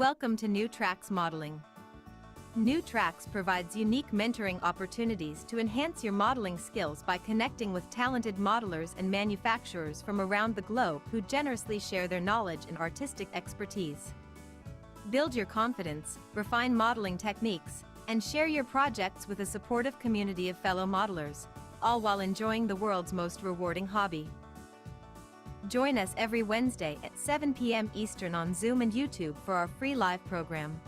Welcome to New Tracks Modeling. New Tracks provides unique mentoring opportunities to enhance your modeling skills by connecting with talented modelers and manufacturers from around the globe who generously share their knowledge and artistic expertise. Build your confidence, refine modeling techniques, and share your projects with a supportive community of fellow modelers, all while enjoying the world's most rewarding hobby. Join us every Wednesday at 7 p.m. Eastern on Zoom and YouTube for our free live program.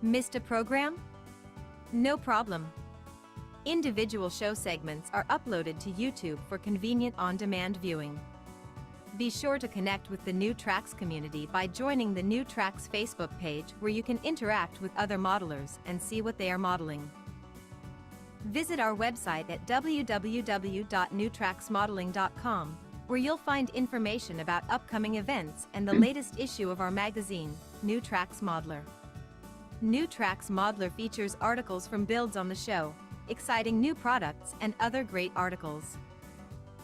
Missed a program? No problem. Individual show segments are uploaded to YouTube for convenient on-demand viewing. Be sure to connect with the New Tracks community by joining the New Tracks Facebook page, where you can interact with other modelers and see what they are modeling. Visit our website at www.newtracksmodeling.com, where you'll find information about upcoming events and the latest issue of our magazine, New Tracks Modeler. New Tracks Modeler features articles from builds on the show, exciting new products, and other great articles.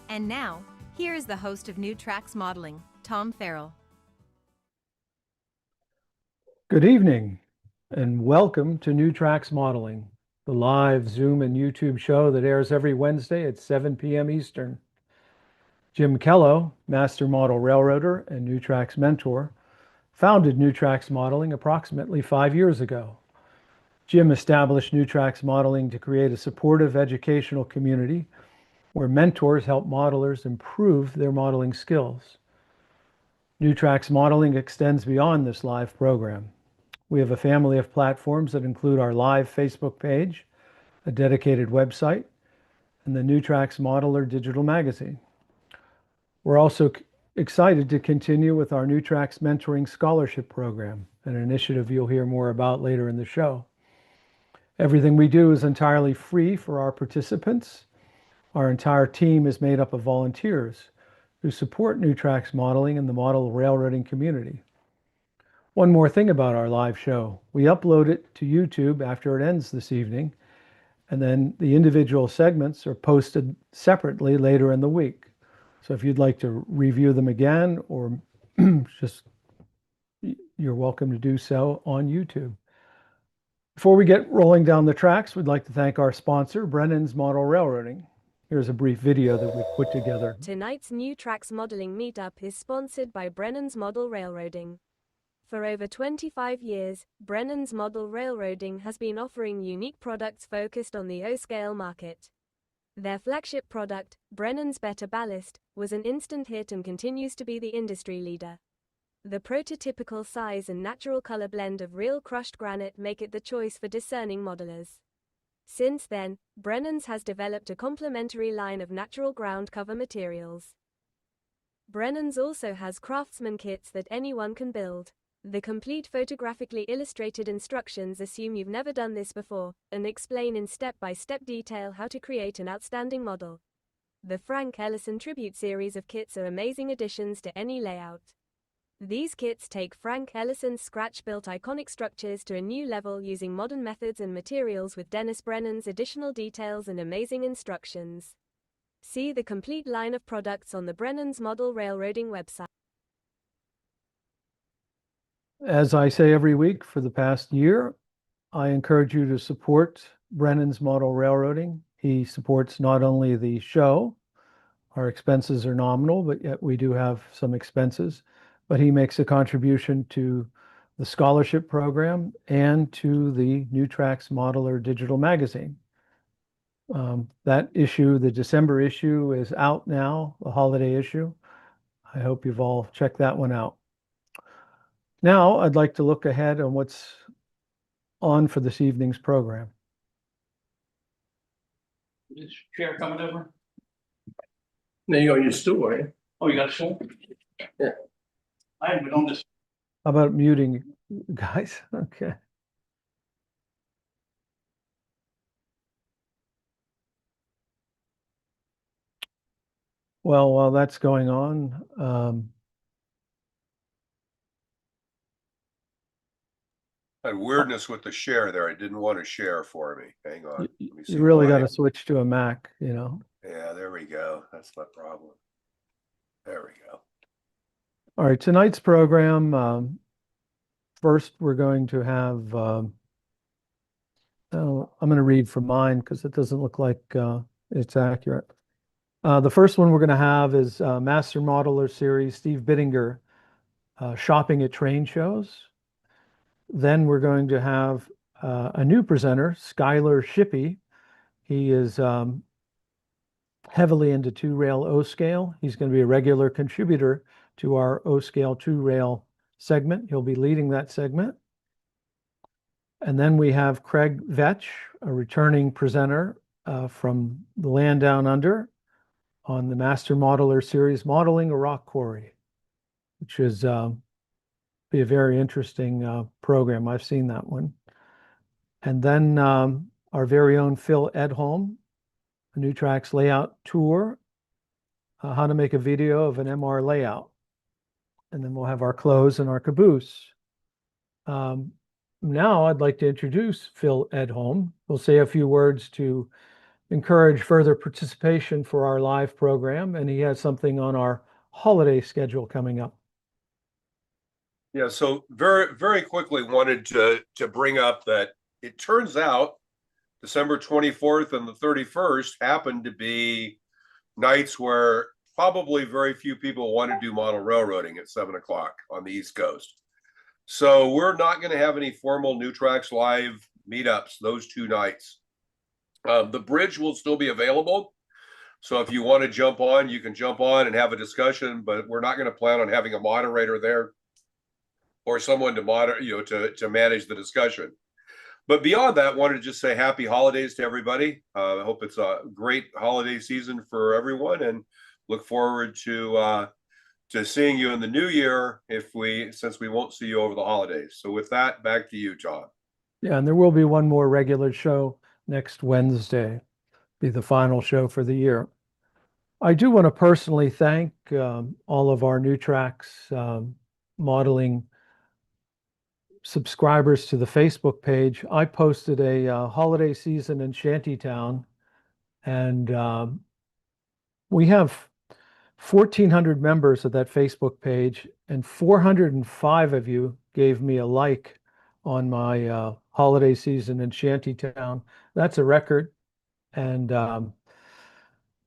And now, here is the host of New Tracks Modeling, Tom Farrell. Good evening, and welcome to New Tracks Modeling, the live Zoom and YouTube show that airs every Wednesday at 7 p.m. Eastern. Jim Kello, Master Model Railroader and New Tracks mentor, founded New Tracks Modeling approximately 5 years ago. Jim established New Tracks Modeling to create a supportive educational community where mentors help modelers improve their modeling skills. New Tracks Modeling extends beyond this live program. We have a family of platforms that include our live Facebook page, a dedicated website, and the New Tracks Modeler digital magazine. We're also excited to continue with our New Tracks Mentoring Scholarship Program, an initiative you'll hear more about later in the show. Everything we do is entirely free for our participants. Our entire team is made up of volunteers who support New Tracks Modeling and the model railroading community. One more thing about our live show: we upload it to YouTube after it ends this evening, and then the individual segments are posted separately later in the week. So if you'd like to review them again, or you're welcome to do so on YouTube. Before we get rolling down the tracks, we'd like to thank our sponsor, Brennan's Model Railroading. Here's a brief video that we've put together. Tonight's New Tracks Modeling Meetup is sponsored by Brennan's Model Railroading. For over 25 years, Brennan's Model Railroading has been offering unique products focused on the O-scale market. Their flagship product, Brennan's Better Ballast, was an instant hit and continues to be the industry leader. The prototypical size and natural color blend of real crushed granite make it the choice for discerning modelers. Since then, Brennan's has developed a complementary line of natural ground cover materials. Brennan's also has craftsman kits that anyone can build. The complete photographically illustrated instructions assume you've never done this before, and explain in step-by-step detail how to create an outstanding model. The Frank Ellison Tribute series of kits are amazing additions to any layout. These kits take Frank Ellison's scratch-built iconic structures to a new level using modern methods and materials with Dennis Brennan's additional details and amazing instructions. See the complete line of products on the Brennan's Model Railroading website. As I say every week for the past year, I encourage you to support Brennan's Model Railroading. He supports not only the show, our expenses are nominal, but yet we do have some expenses, but he makes a contribution to the scholarship program and to the New Tracks Modeler digital magazine. That issue, the December issue, is out now, the holiday issue. I hope you've all checked that one out. Now, I'd like to look ahead on what's on for this evening's program. Is chair coming over? There you go, your stool, right? Oh, you got a stool? Yeah. I haven't been on this. How about muting, guys? Okay. Well, while that's going on, had weirdness with the share there. I didn't want to share for me. Hang on. Let me see you really why. got to switch to a Mac, you know. Yeah, there we go. That's my problem. There we go. All right, tonight's program, First, we're going to have, I'm going to read from mine because it doesn't look like it's accurate. The first one we're going to have is Master Modeler Series, Steve Bittinger, shopping at train shows. Then we're going to have a new presenter, Skyler Shippy. He is heavily into two-rail O-scale. He's going to be a regular contributor to our O-scale two-rail segment. He'll be leading that segment. And then we have Craig Veitch, a returning presenter from the land down under on the Master Modeler Series, Modeling a Rock Quarry, which is be a very interesting program. I've seen that one. And then our very own Phil Edholm, a New Tracks layout tour, how to make a video of an MR layout. And then we'll have our close and our caboose. Now I'd like to introduce Phil Edholm. We'll say a few words to encourage further participation for our live program, and he has something on our holiday schedule coming up. Yeah, so very quickly wanted to bring up that it turns out December 24th and the 31st happen to be nights where probably very few people want to do model railroading at 7 o'clock on the East Coast. So we're not going to have any formal New Tracks Live meetups those two nights. The bridge will still be available. So if you want to jump on, you can jump on and have a discussion, but we're not going to plan on having a moderator there or someone to moderate, to manage the discussion. But beyond that, wanted to just say happy holidays to everybody. I hope it's a great holiday season for everyone, and look forward to seeing you in the new year since we won't see you over the holidays. So with that, back to you, John. Yeah, and there will be one more regular show next Wednesday, be the final show for the year. I do want to personally thank all of our New Tracks modeling subscribers to the Facebook page. I posted a holiday season in Shantytown, and we have 1,400 members of that Facebook page, and 405 of you gave me a like on my holiday season in Shantytown. That's a record, and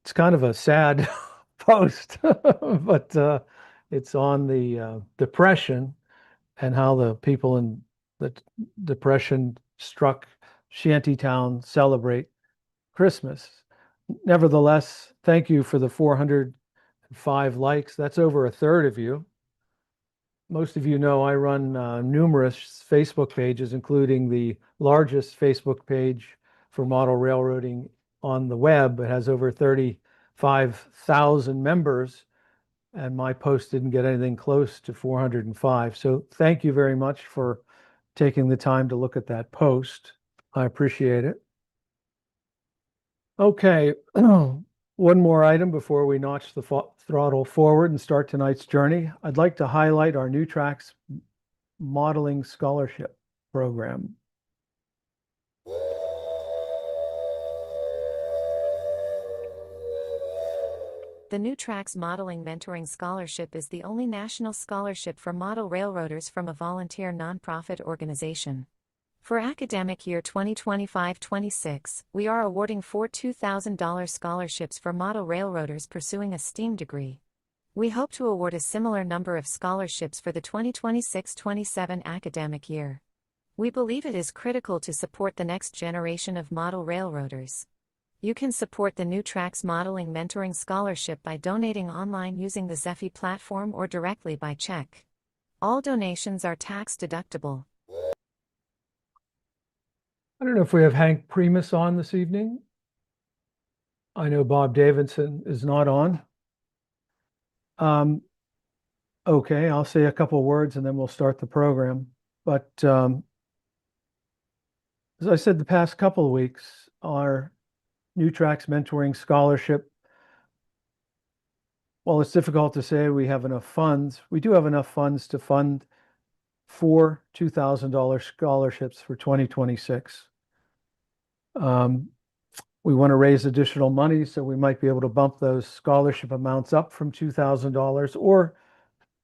it's kind of a sad post, but it's on the depression and how the people in the depression struck Shantytown celebrate Christmas. Nevertheless, thank you for the 405 likes. That's over a third of you. Most of you know I run numerous Facebook pages, including the largest Facebook page for model railroading on the web. It has over 35,000 members, and my post didn't get anything close to 405. So thank you very much for taking the time to look at that post. I appreciate it. Okay, one more item before we notch the throttle forward and start tonight's journey. I'd like to highlight our New Tracks Modeling Scholarship Program. The New Tracks Modeling Mentoring Scholarship is the only national scholarship for model railroaders from a volunteer nonprofit organization. For academic year 2025-26, we are awarding 4 $2,000 scholarships for model railroaders pursuing a STEAM degree. We hope to award a similar number of scholarships for the 2026-27 academic year. We believe it is critical to support the next generation of model railroaders. You can support the New Tracks Modeling Mentoring Scholarship by donating online using the Zephy platform or directly by check. All donations are tax deductible. I don't know if we have Hank Primus on this evening. I know Bob Davidson is not on. Okay, I'll say a couple words and then we'll start the program. But as I said, the past couple of weeks, our New Tracks Mentoring Scholarship, while it's difficult to say we have enough funds, we do have enough funds to fund 4 $2,000 scholarships for 2026. We want to raise additional money, so we might be able to bump those scholarship amounts up from $2,000 or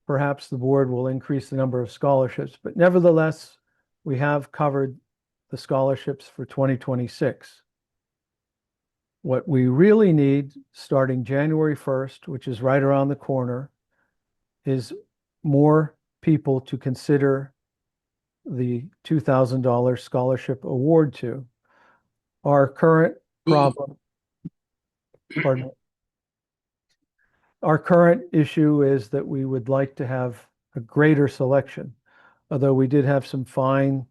perhaps the board will increase the number of scholarships, but nevertheless, we have covered the scholarships for 2026. What we really need starting January 1st, which is right around the corner, is more people to consider the $2,000 scholarship award to. Our current problem, pardon me. Our current issue is that we would like to have a greater selection. Although we did have some fine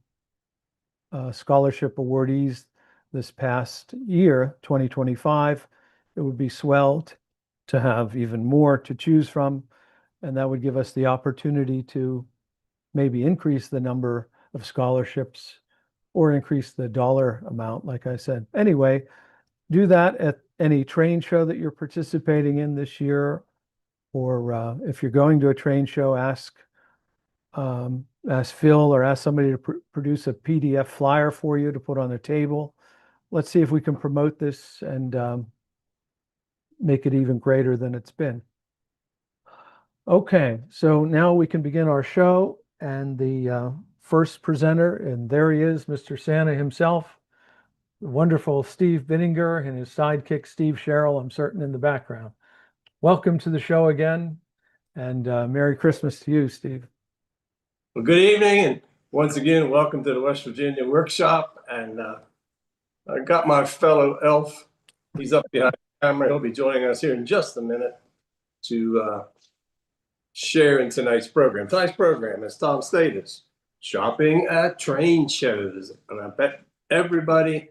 scholarship awardees this past year, 2025, it would be swelled to have even more to choose from. And that would give us the opportunity to maybe increase the number of scholarships or increase the dollar amount, like I said. Anyway, do that at any train show that you're participating in this year, or if you're going to a train show, ask Phil or ask somebody to produce a PDF flyer for you to put on the table. Let's see if we can promote this and make it even greater than it's been. Okay, so now we can begin our show, and the first presenter, and there he is, Mr. Santa himself, the wonderful Steve Binninger and his sidekick, Steve Sherrill, I'm certain, in the background. Welcome to the show again, and Merry Christmas to you, Steve. Well, good evening, and once again, welcome to the West Virginia Workshop. And I got my fellow elf. He's up behind the camera. He'll be joining us here in just a minute to share in tonight's program. Tonight's program, as Tom stated, shopping at train shows. And I bet everybody,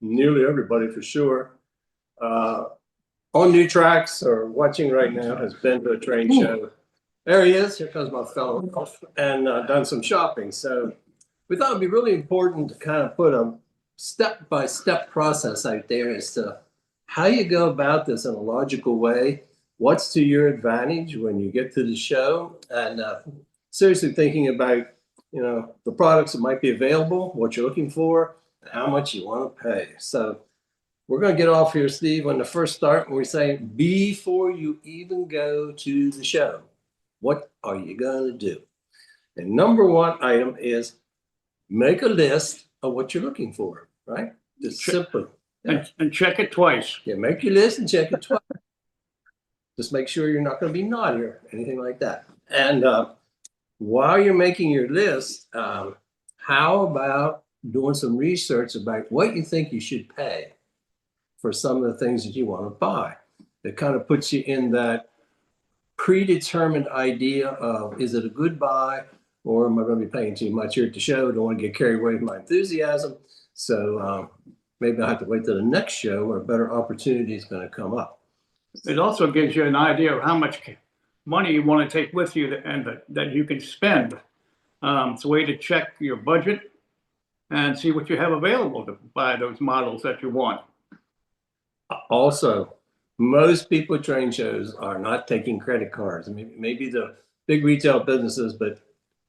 nearly everybody for sure, on New Tracks or watching right now has been to a train show. There he is. Here comes my fellow elf, and done some shopping. So we thought it'd be really important to kind of put a step-by-step process out there as to how you go about this in a logical way. What's to your advantage when you get to the show, and seriously thinking about, the products that might be available, what you're looking for, and how much you want to pay. So we're going to get off here, Steve, on the first start, and we're saying before you even go to the show, what are you going to do? And number one item is make a list of what you're looking for, right? Just simply. And check it twice. Yeah, make your list and check it twice. Just make sure you're not going to be naughty or anything like that. And while you're making your list, how about doing some research about what you think you should pay for some of the things that you want to buy? It kind of puts you in that predetermined idea of, is it a good buy, or am I going to be paying too much here at the show? Don't want to get carried away with my enthusiasm. So maybe I'll have to wait till the next show where a better opportunity is going to come up. It also gives you an idea of how much money you want to take with you and that you can spend. It's a way to check your budget and see what you have available to buy those models that you want. Also, most people at train shows are not taking credit cards. I mean, maybe the big retail businesses, but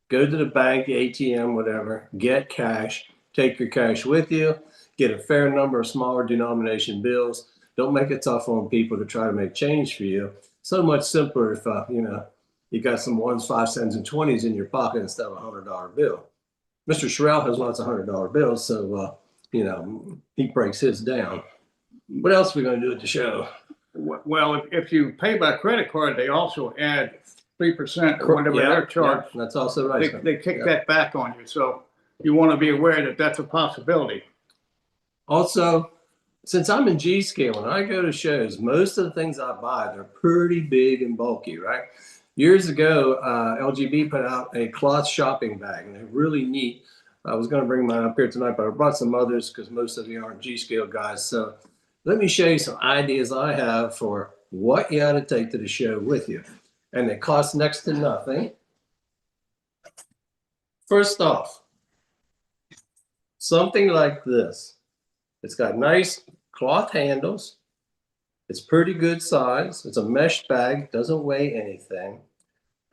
go to the bank, ATM, whatever, get cash, take your cash with you, get a fair number of smaller denomination bills. Don't make it tough on people to try to make change for you. So much simpler if, you got some 1s, 5 cents, and 20s in your pocket instead of a $100 bill. Mr. Sherrill has lots of $100 bills, so, he breaks his down. What else are we going to do at the show? Well, if you pay by credit card, they also add 3% or whatever they're charged. Yeah, that's also right. They kick that back on you. So you want to be aware that that's a possibility. Also, since I'm in G scale, when I go to shows, most of the things I buy, they're pretty big and bulky, right? Years ago, LGB put out a cloth shopping bag, and they're really neat. I was going to bring mine up here tonight, but I brought some others because most of you aren't G scale guys. So let me show you some ideas I have for what you ought to take to the show with you. And they cost next to nothing. First off, something like this. It's got nice cloth handles. It's pretty good size. It's a mesh bag, doesn't weigh anything.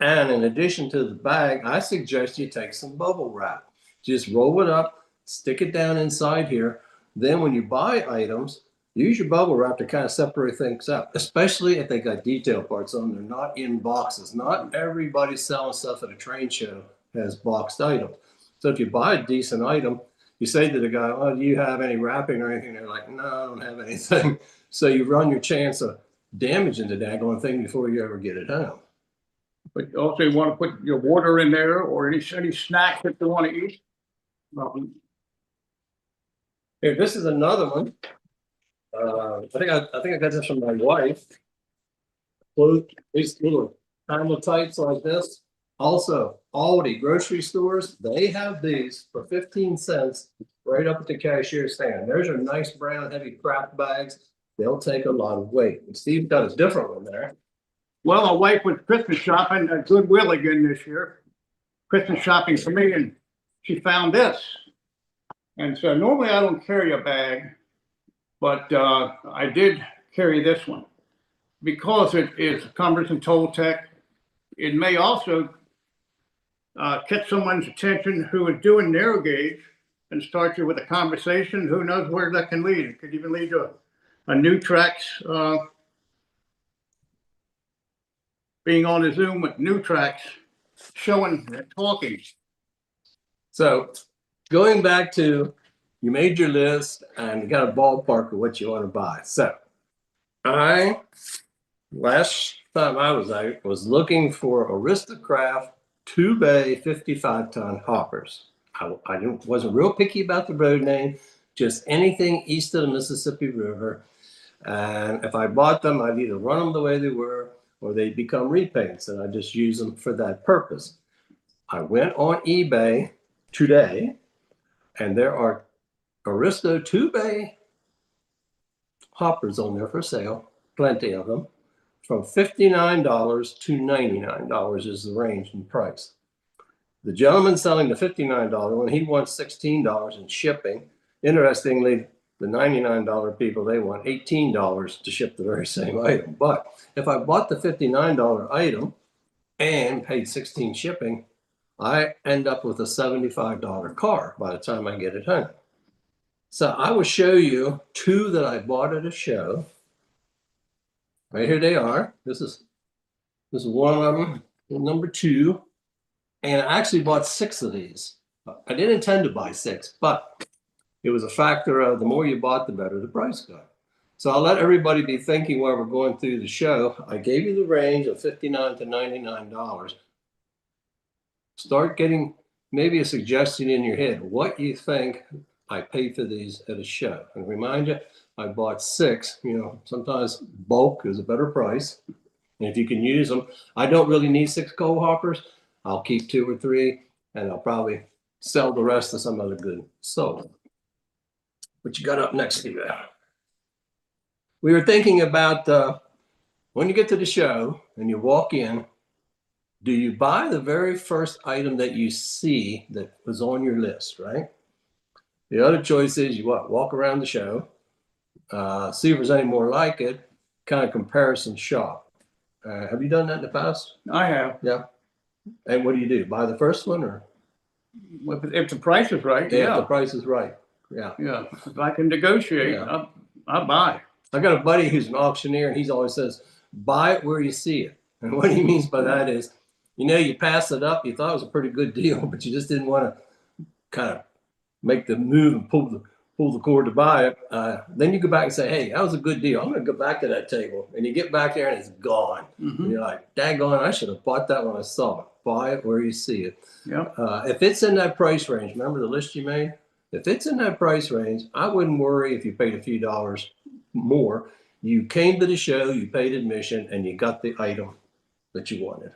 And in addition to the bag, I suggest you take some bubble wrap. Just roll it up, stick it down inside here. Then when you buy items, use your bubble wrap to kind of separate things out, especially if they got detail parts on them. They're not in boxes. Not everybody selling stuff at a trade show has boxed items. So if you buy a decent item, you say to the guy, "Oh, do you have any wrapping or anything?" They're like, "No, I don't have anything." So you run your chance of damaging the daggone thing before you ever get it home. But also you want to put your water in there or any snacks that you want to eat. Here, this is another one. I think I got this from my wife. These little camel types like this. Also, Aldi grocery stores, they have these for 15 cents right up at the cashier stand. There's your nice brown heavy craft bags. They'll take a lot of weight. And Steve got a different one there. Well, my wife went Christmas shopping at Goodwill again this year. Christmas shopping for me, and she found this. And so normally I don't carry a bag, but I did carry this one. Because it is cumbersome toll tech, it may also catch someone's attention who is doing narrow gauge and start you with a conversation. Who knows where that can lead? It could even lead to a new tracks being on a Zoom with new tracks showing and talking. So going back to, you made your list and you got a ballpark of what you want to buy. So last time I was looking for Aristocraft 2-bay 55-ton hoppers. I wasn't real picky about the road name, just anything east of the Mississippi River. And if I bought them, I'd either run them the way they were or they'd become repaints, and I just use them for that purpose. I went on eBay today, and there are Aristo 2-bay hoppers on there for sale, plenty of them. From $59 to $99 is the range in price. The gentleman selling the $59 one, he wants $16 in shipping. Interestingly, the $99 people, they want $18 to ship the very same item. But if I bought the $59 item and paid $16 shipping, I end up with a $75 car by the time I get it home. So I will show you two that I bought at a show. Right here they are. This is one of them, number 2. And I actually bought 6 of these. I didn't intend to buy 6, but it was a factor of the more you bought, the better the price got. So I'll let everybody be thinking while we're going through the show. I gave you the range of $59 to $99. Start getting maybe a suggestion in your head what you think I paid for these at a show. And remind you, I bought 6. You know, sometimes bulk is a better price. And if you can use them, I don't really need 6 coal hoppers. I'll keep 2 or 3, and I'll probably sell the rest to some other good soul. What you got up next to you? We were thinking about when you get to the show and you walk in, do you buy the very first item that you see that was on your list, right? The other choice is you walk around the show, see if there's any more like it, kind of comparison shop. Have you done that in the past? I have. Yeah. And what do? Buy the first one, or? If the price is right, Yeah, yeah. if the price is right. Yeah. Yeah, if I can negotiate, Yeah. I'll buy. I got a buddy who's an auctioneer, and he always says, buy it where you see it. And what he means by that is, you know, you pass it up, you thought it was a pretty good deal, but you just didn't want to kind of make the move and pull the cord to buy it. Then you go back and say, hey, that was a good deal. I'm going to go back to that table. And you get back there and it's gone. Mm-hmm. And you're like, daggone, I should have bought that when I saw it. Buy it where you see it. Yep. If it's in that price range, remember the list you made? If it's in that price range, I wouldn't worry if you paid a few dollars more. You came to the show, you paid admission, and you got the item that you wanted.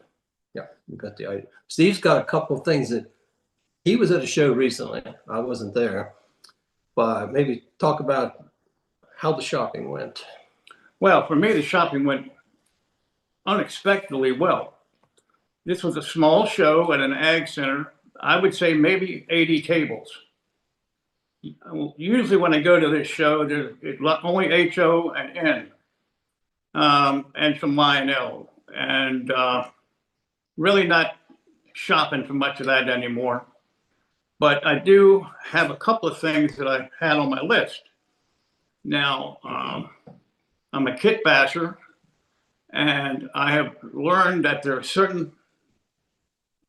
Yeah, you got the item. Steve's got a couple of things that he was at a show recently. I wasn't there, but maybe talk about how the shopping went. Well, for me, the shopping went unexpectedly well. This was a small show at an ag center. I would say maybe 80 tables. Usually when I go to this show, there's only HO and N, and some Y and L, and really not shopping for much of that anymore. But I do have a couple of things that I had on my list. Now, I'm a kit basher, and I have learned that there are certain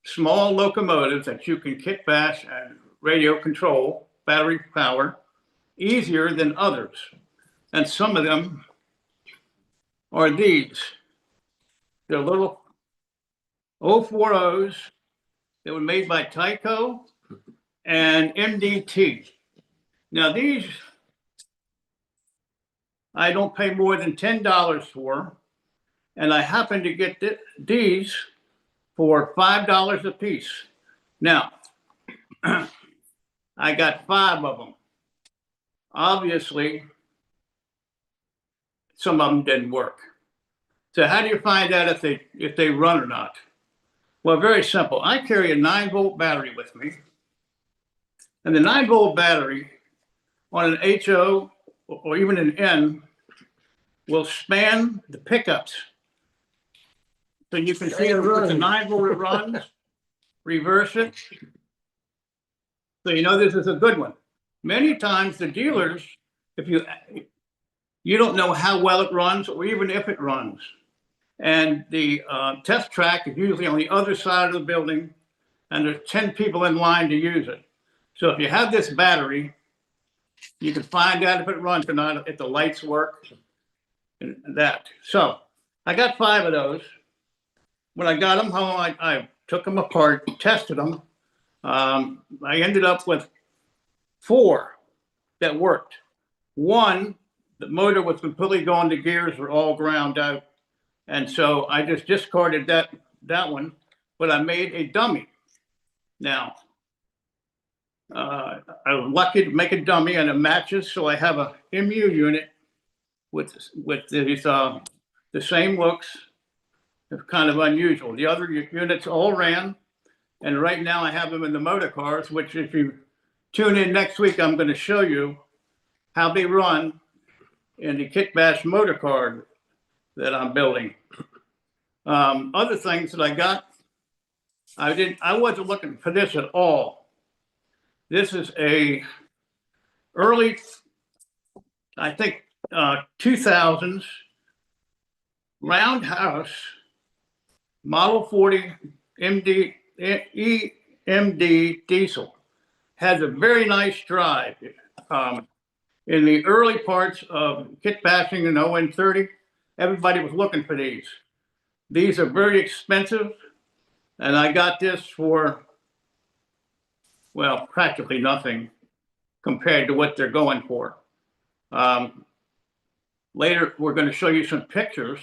small locomotives that you can kit bash and radio control, battery power, easier than others. And some of them are these. They're little 040s that were made by Tyco and MDT. Now these, I don't pay more than $10 for, and I happen to get these for $5 a piece. Now, I got 5 of them. Obviously, some of them didn't work. So how do you find out if they run or not? Well, very simple. I carry a 9-volt battery with me, and the 9-volt battery on an HO or even an N will span the pickups. So you can see it with the 9-volt it runs, reverse it. So you know this is a good one. Many times the dealers, if you don't know how well it runs or even if it runs. And the test track is usually on the other side of the building, and there's 10 people in line to use it. So if you have this battery, you can find out if it runs or not, if the lights work and that. So I got 5 of those. When I got them home, I took them apart, tested them. I ended up with 4 that worked. 1, the motor was completely gone, the gears were all ground out. And so I just discarded that one, but I made a dummy. Now, I was lucky to make a dummy and it matches. So I have a MU unit with these, the same looks. It's kind of unusual. The other units all ran. And right now I have them in the motor cars, which if you tune in next week, I'm going to show you how they run in the kit bash motor car that I'm building. Other things that I got, I wasn't looking for this at all. This is a early, I think, 2000s roundhouse Model 40 EMD diesel. Has a very nice drive. In the early parts of kit bashing in ON30, everybody was looking for these. These are very expensive, and I got this for, well, practically nothing compared to what they're going for. Later, we're going to show you some pictures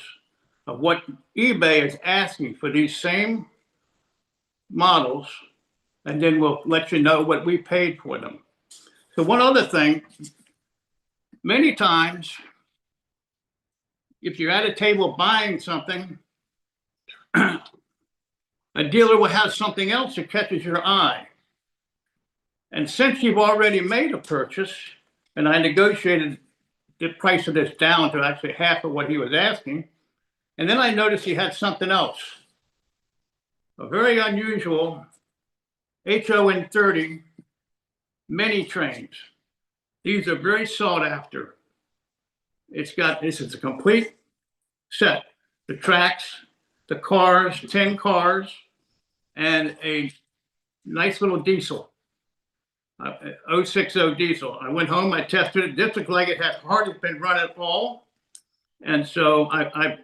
of what eBay is asking for these same models, and then we'll let you know what we paid for them. So one other thing, many times, if you're at a table buying something, a dealer will have something else that catches your eye. And since you've already made a purchase, and I negotiated the price of this down to actually half of what he was asking, and then I noticed he had something else. A very unusual HON30 mini trains. These are very sought after. This is a complete set. The tracks, the cars, 10 cars, and a nice little diesel, 060 diesel. I went home, I tested it. This looked like it had hardly been run at all. And so I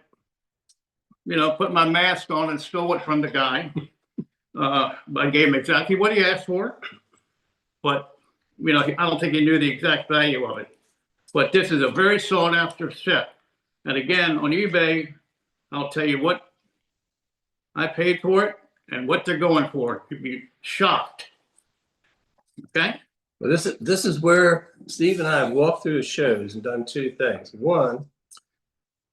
put my mask on and stole it from the guy. I gave him exactly what he asked for. But, I don't think he knew the exact value of it. But this is a very sought after set. And again, on eBay, I'll tell you what I paid for it and what they're going for. You'd be shocked. Okay? Well, this is where Steve and I have walked through the shows and done 2 things. One,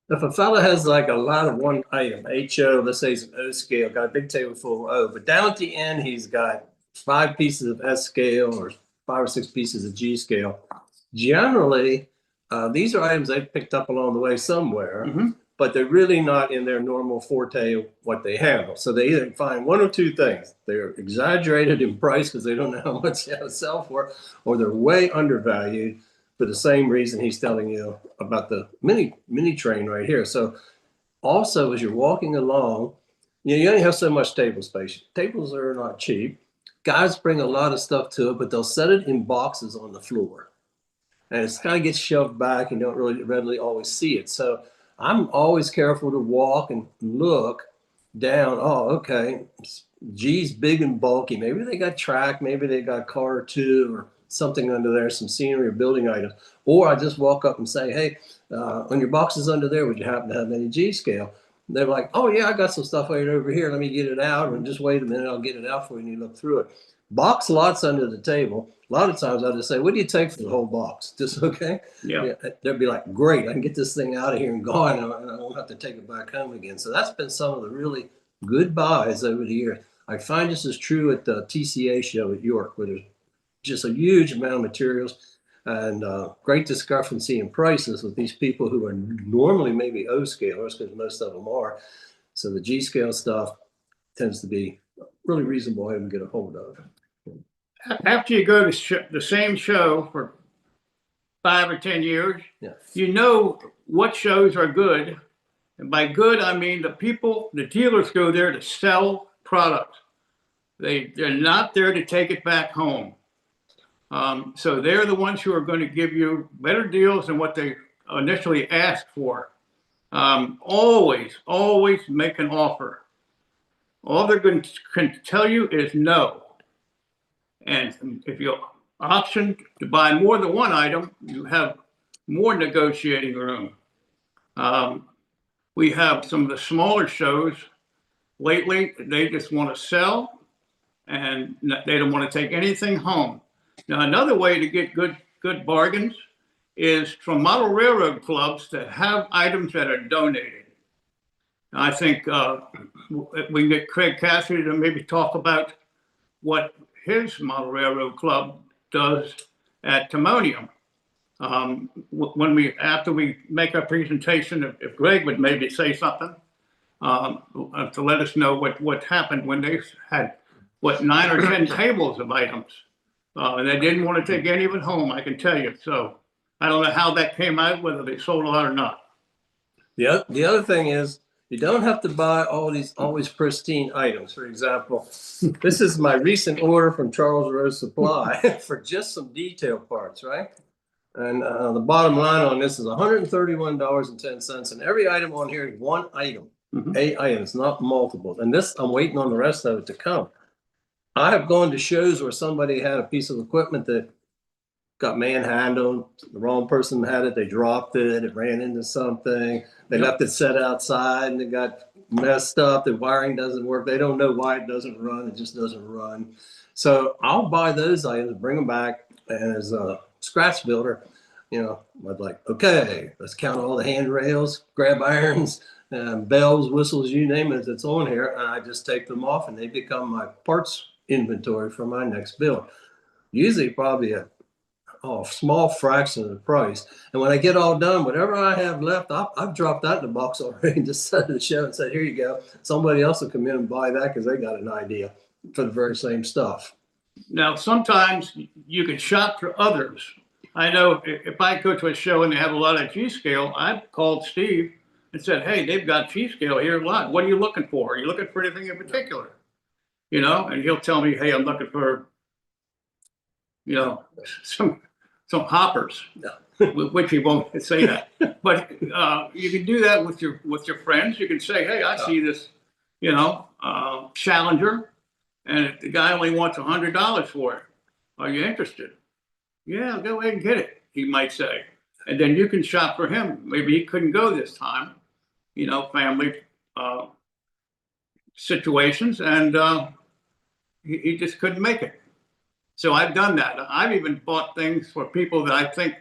if a fella has like a lot of one item, HO, let's say it's an O scale, got a big table full of O, but down at the end, he's got 5 pieces of S scale or 5 or 6 pieces of G scale. Generally, these are items they've picked up along the way somewhere, but they're really not in their normal forte of what they handle. So they either find 1 or 2 things. They're exaggerated in price because they don't know how much they have to sell for, or they're way undervalued. for the same reason he's telling you about the mini train right here. So also, as you're walking along, you only have so much table space. Tables are not cheap. Guys bring a lot of stuff to it, but they'll set it in boxes on the floor. And it's kind of gets shoved back and you don't really readily always see it. So I'm always careful to walk and look down. Oh, okay. G's big and bulky. Maybe they got track, maybe they got car or two or something under there, some scenery or building items. Or I just walk up and say, hey, on your boxes under there, would you happen to have any G scale? And they're like, oh yeah, I got some stuff right over here. Let me get it out. And just wait a minute, I'll get it out for you and you look through it. Box lots under the table. A lot of times I just say, what do you take for the whole box? Just okay? Yeah. They'll be like, great, I can get this thing out of here and gone and I won't have to take it back home again. So that's been some of the really good buys over the years. I find this is true at the TCA show at York, where there's just a huge amount of materials and great discrepancy in prices with these people who are normally maybe O scalers, because most of them are. So the G scale stuff tends to be really reasonable item to get a hold of. After you go to the same show for 5 or 10 years, Yeah. you know what shows are good. And by good, I mean the dealers go there to sell products. They're not there to take it back home. So they're the ones who are going to give you better deals than what they initially asked for. Always make an offer. All they're going to can tell you is no. And if you option to buy more than one item, you have more negotiating room. We have some of the smaller shows lately, they just want to sell and they don't want to take anything home. Now, another way to get good bargains is from model railroad clubs to have items that are donated. I think we can get Craig Cassidy to maybe talk about what his model railroad club does at Timonium. After we make our presentation, if Greg would maybe say something to let us know what happened when they had 9 or 10 tables of items, and they didn't want to take any of it home. I can tell you. So I don't know how that came out, whether they sold a lot or not. The other thing is, you don't have to buy all these always pristine items. For example, this is my recent order from Charles Rose Supply for just some detail parts, right? And the bottom line on this is $131.10. And every item on here is one item, a item. It's not multiple. And this, I'm waiting on the rest of it to come. I have gone to shows where somebody had a piece of equipment that got manhandled. The wrong person had it. They dropped it. It ran into something. They left it set outside and it got messed up. The wiring doesn't work. They don't know why it doesn't run. It just doesn't run. So I'll buy those items, bring them back, and as a scratch builder, you know, I'd like, okay, let's count all the handrails, grab irons, bells, whistles, you name it, that's on here, and I just take them off and they become my parts inventory for my next build. Usually probably a small fraction of the price. And when I get all done, whatever I have left, I've dropped that in the box already and just set it to the show and said, here you go. Somebody else will come in and buy that because they got an idea for the very same stuff. Now, sometimes you can shop for others. I know if I go to a show and they have a lot of G-scale, I've called Steve and said, hey, they've got G-scale here a lot. What are you looking for? Are you looking for anything in particular? You know, and he'll tell me, hey, I'm looking for, you know, some hoppers, which he won't say that. But you can do that with your friends. You can say, hey, I see this, you know, Challenger, and if the guy only wants $100 for it, are you interested? Yeah, go ahead and get it, he might say. And then you can shop for him. Maybe he couldn't go this time, you know, family situations, and he just couldn't make it. So I've done that. I've even bought things for people that I think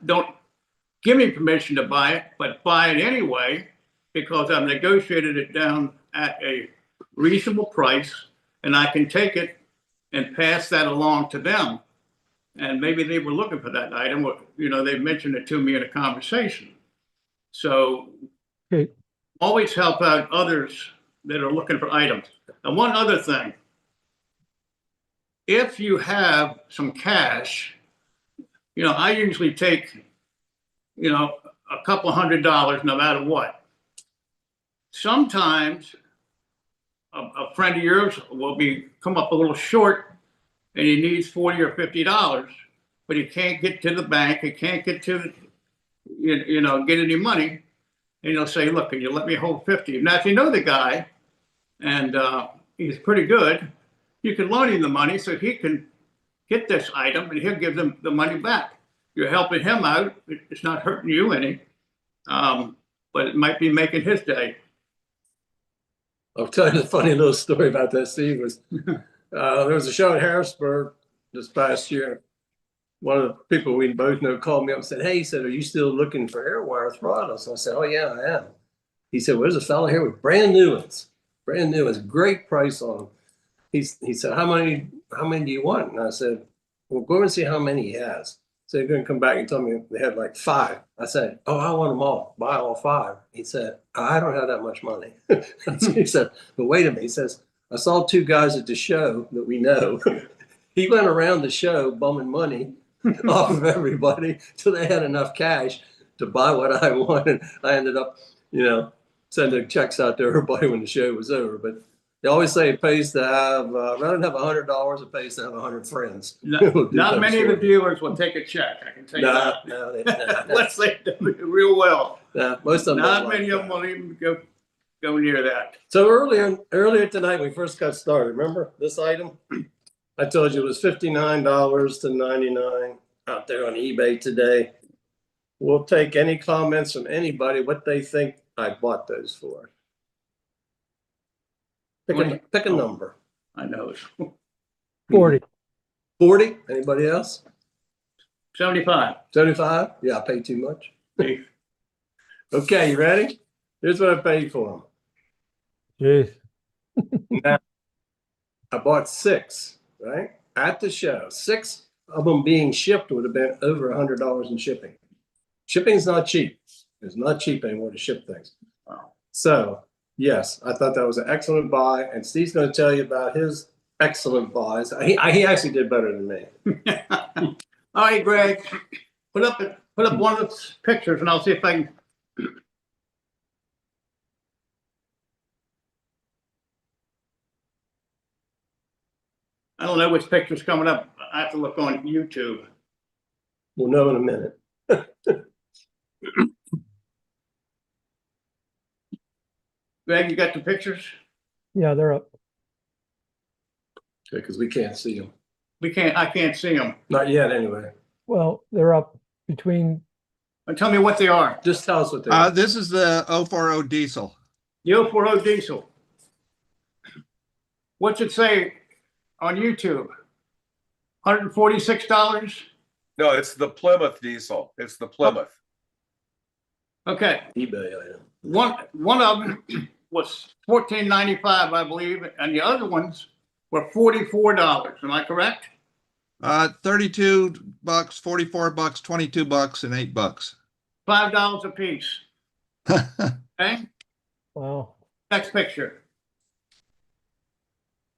don't give me permission to buy it, but buy it anyway, because I've negotiated it down at a reasonable price, and I can take it and pass that along to them. And maybe they were looking for that item, or, you know, they mentioned it to me in a conversation. So always help out others that are looking for items. And one other thing, if you have some cash, I usually take, a couple $100 no matter what. Sometimes a friend of yours will come up a little short and he needs $40 or $50, but he can't get to the bank. He can't get to, get any money. And he'll say, look, can you let me hold 50? Now, if you know the guy and he's pretty good, you can loan him the money so he can get this item and he'll give them the money back. You're helping him out. It's not hurting you any, but it might be making his day. I'll tell you a funny little story about that, Steve. There was a show in Harrisburg this past year. One of the people we both know called me up and said, hey, he said, are you still looking for air wire throttles? I said, oh, yeah, I am. He said, well, there's a fellow here with brand new ones, great price on them. He said, how many do you want? And I said, well, go and see how many he has. So they're going to come back and tell me they had like 5. I said, oh, I want them all. Buy all 5. He said, I don't have that much money. He said, but wait a minute. He says, I saw 2 guys at the show that we know. He went around the show bumming money off of everybody till they had enough cash to buy what I wanted. I ended up, sending checks out to everybody when the show was over. But they always say it pays to have, rather than have $100, it pays to have 100 friends. Not many of the dealers will take a check. I can tell you that. No, Unless they do it real well. most of them. Not many of them will even go near that. So earlier tonight, when we first got started, remember this item? I told you it was $59 to $99 out there on eBay today. We'll take any comments from anybody, what they think I bought those for. Pick a number. I know. 40. 40? Anybody else? 75. 75? Yeah, I paid too much. Okay, you ready? Here's what I paid for them. Jeez. Now, I bought 6, right? At the show. 6 of them being shipped would have been over $100 in shipping. Shipping's not cheap. It's not cheap anymore to ship things. Wow. So, yes, I thought that was an excellent buy, and Steve's going to tell you about his excellent buys. He actually did better than me. all right, Greg, put up one of the pictures, and I'll see if I can. I don't know which picture's coming up. I have to look on YouTube. We'll know in a minute. Greg, you got the pictures? Yeah, they're up. Because we can't see them. I can't see them. Not yet, anyway. Well, they're up between. Tell me what they are. Just tell us what they are. This is the 040 diesel. The 040 diesel. What's it say on YouTube? $146? No, it's the Plymouth diesel. It's the Plymouth. Okay. eBay item. One of them was $14.95, I believe, and the other ones were $44. Am I correct? 32 bucks, 44 bucks, 22 bucks, and $8. $5 a piece. Okay. Wow. Next picture.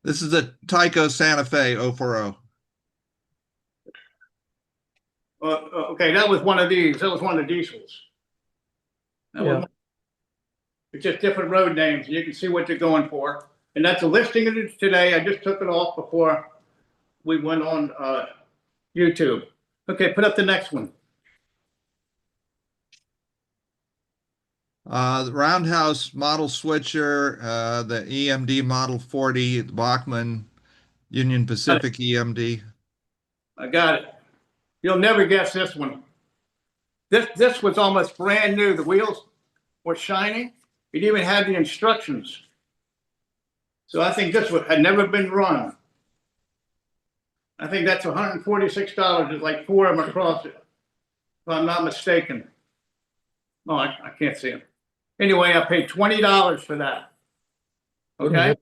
This is the Tyco Santa Fe 040. Okay, that was one of these. That was one of the diesels. It's just different road names. You can see what they're going for. And that's a listing of it today. I just took it off before we went on YouTube. Okay, put up the next one. The Roundhouse model switcher, the EMD model 40, the Bachmann Union Pacific EMD. I got it. You'll never guess this one. This was almost brand new. The wheels were shiny. It even had the instructions. So I think this one had never been run. I think that's $146. There's like 4 of them across it, if I'm not mistaken. Oh, I can't see them. Anyway, I paid $20 for that. Okay.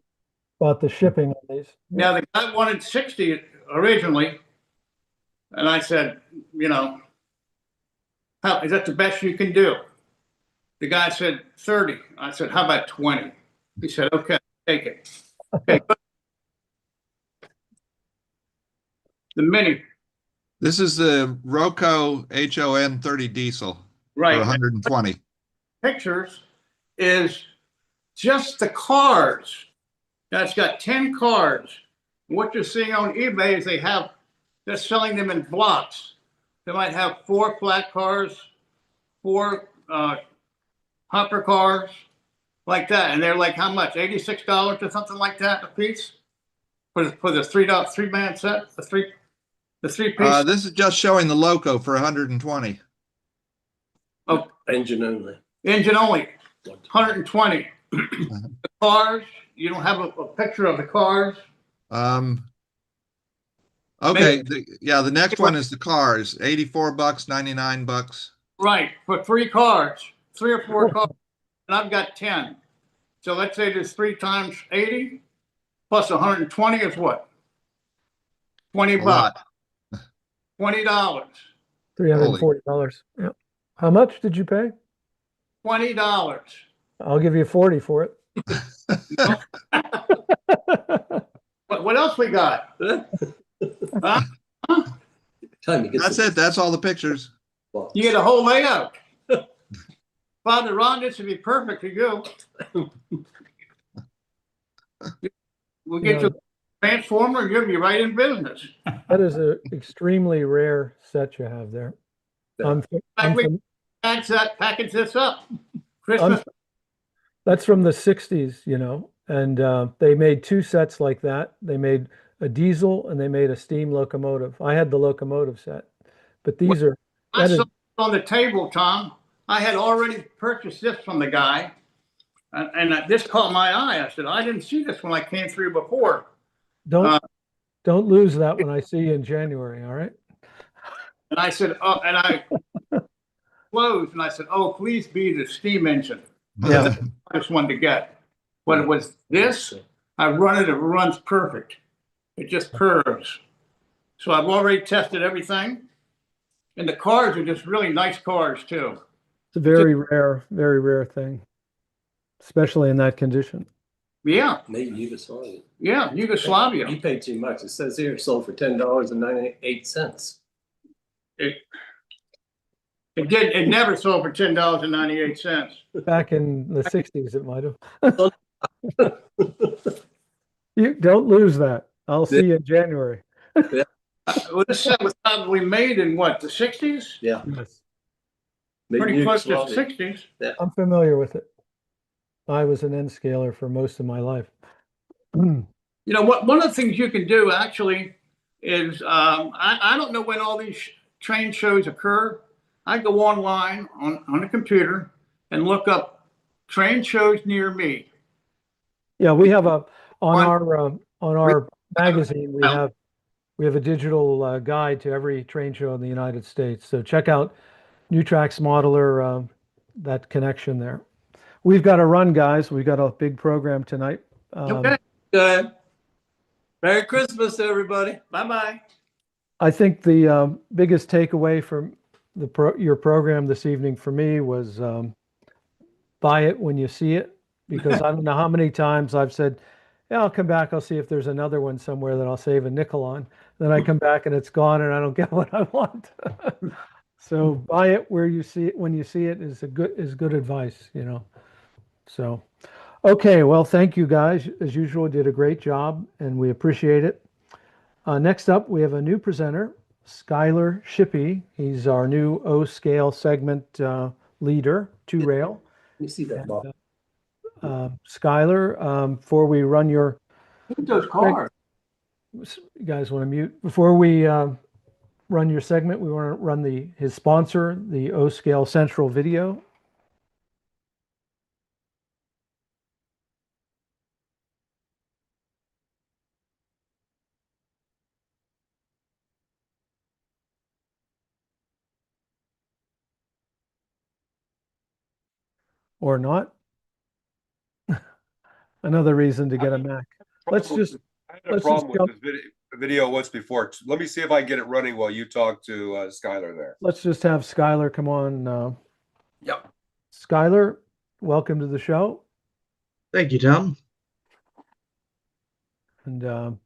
About the shipping on these. Now the guy wanted 60 originally, and I said, how is that the best you can do? The guy said 30. I said, how about 20? He said, okay, take it. Okay. The Mini. This is the Roco HON 30 diesel for Right. 120. Pictures is just the cars. That's got 10 cars. What you're seeing on eBay is they're selling them in blocks. They might have 4 flat cars, 4 hopper cars, like that. And they're like, how much? $86 or something like that a piece for the three-man set, the three piece. This is just showing the Loco for 120. Oh, Engine only. engine only, 120. The cars, you don't have a picture of the cars. Okay, the next one is the cars, $84, $99. Right, for 3 cars, 3 or 4 cars, and I've got 10. So let's say there's 3 times 80 plus 120 is what? 20 A bucks, lot. $20, $340. Yeah. How much did you pay? $20. I'll give you 40 for it. What else we got? Huh? That's it. That's all the pictures. You get a whole layout. Father Ron, this would be perfect for you. We'll get you a transformer and you'll be right in business. That is an extremely rare set you have there. Package this up. Christmas. That's from the 60s, and they made 2 sets like that. They made a diesel and they made a steam locomotive. I had the locomotive set, but these are. I saw it on the table, Tom. I had already purchased this from the guy, and this caught my eye. I said, I didn't see this when I came through before. Don't lose that when I see you in January. All right. And I said, oh, and I closed, and I said, oh, please be the steam engine. Yeah. That's the hardest one to get. When it was this, I run it. It runs perfect. It just curves. So I've already tested everything, and the cars are just really nice cars too. It's a very rare thing, especially in that condition. Yeah. Maybe Yugoslavia. Yeah, Yugoslavia. You paid too much. It says here it sold for $10.98. It never sold for $10.98. Back in the 60s, it might have. You don't lose that. I'll see you in January. Well, this set was probably made in what, the 60s? Yeah. Yes. Pretty close to the 60s. I'm familiar with it. I was an N scaler for most of my life. You know what? One of the things you can do actually is I don't know when all these train shows occur. I go online on a computer and look up train shows near me. Yeah, we have on our magazine we have a digital guide to every train show in the United States. So check out New Tracks Modeler, that connection there. We've got to run, guys. We've got a big program tonight. Okay. Good. Merry Christmas, everybody. Bye-bye. I think the biggest takeaway from your program this evening for me was buy it when you see it, because I don't know how many times I've said, yeah, I'll come back. I'll see if there's another one somewhere that I'll save a nickel on. Then I come back and it's gone and I don't get what I want. So buy it where you see it when you see it is good advice, So, okay, well, thank you guys. As usual, did a great job and we appreciate it. Next up, we have a new presenter, Skyler Shippy. He's our new O scale segment leader, 2-rail. Let me see that, Bob. Skyler, before we run your... Look at those cars. You guys want to mute? Before we run your segment, we want to run his sponsor, the O Scale Central video. Or not. Another reason to get a Mac. I had a problem with this video once before. Let me see if I can get it running while you talk to Skyler there. Let's just have Skyler come on. Yep. Skyler, welcome to the show. Thank you, Tom. And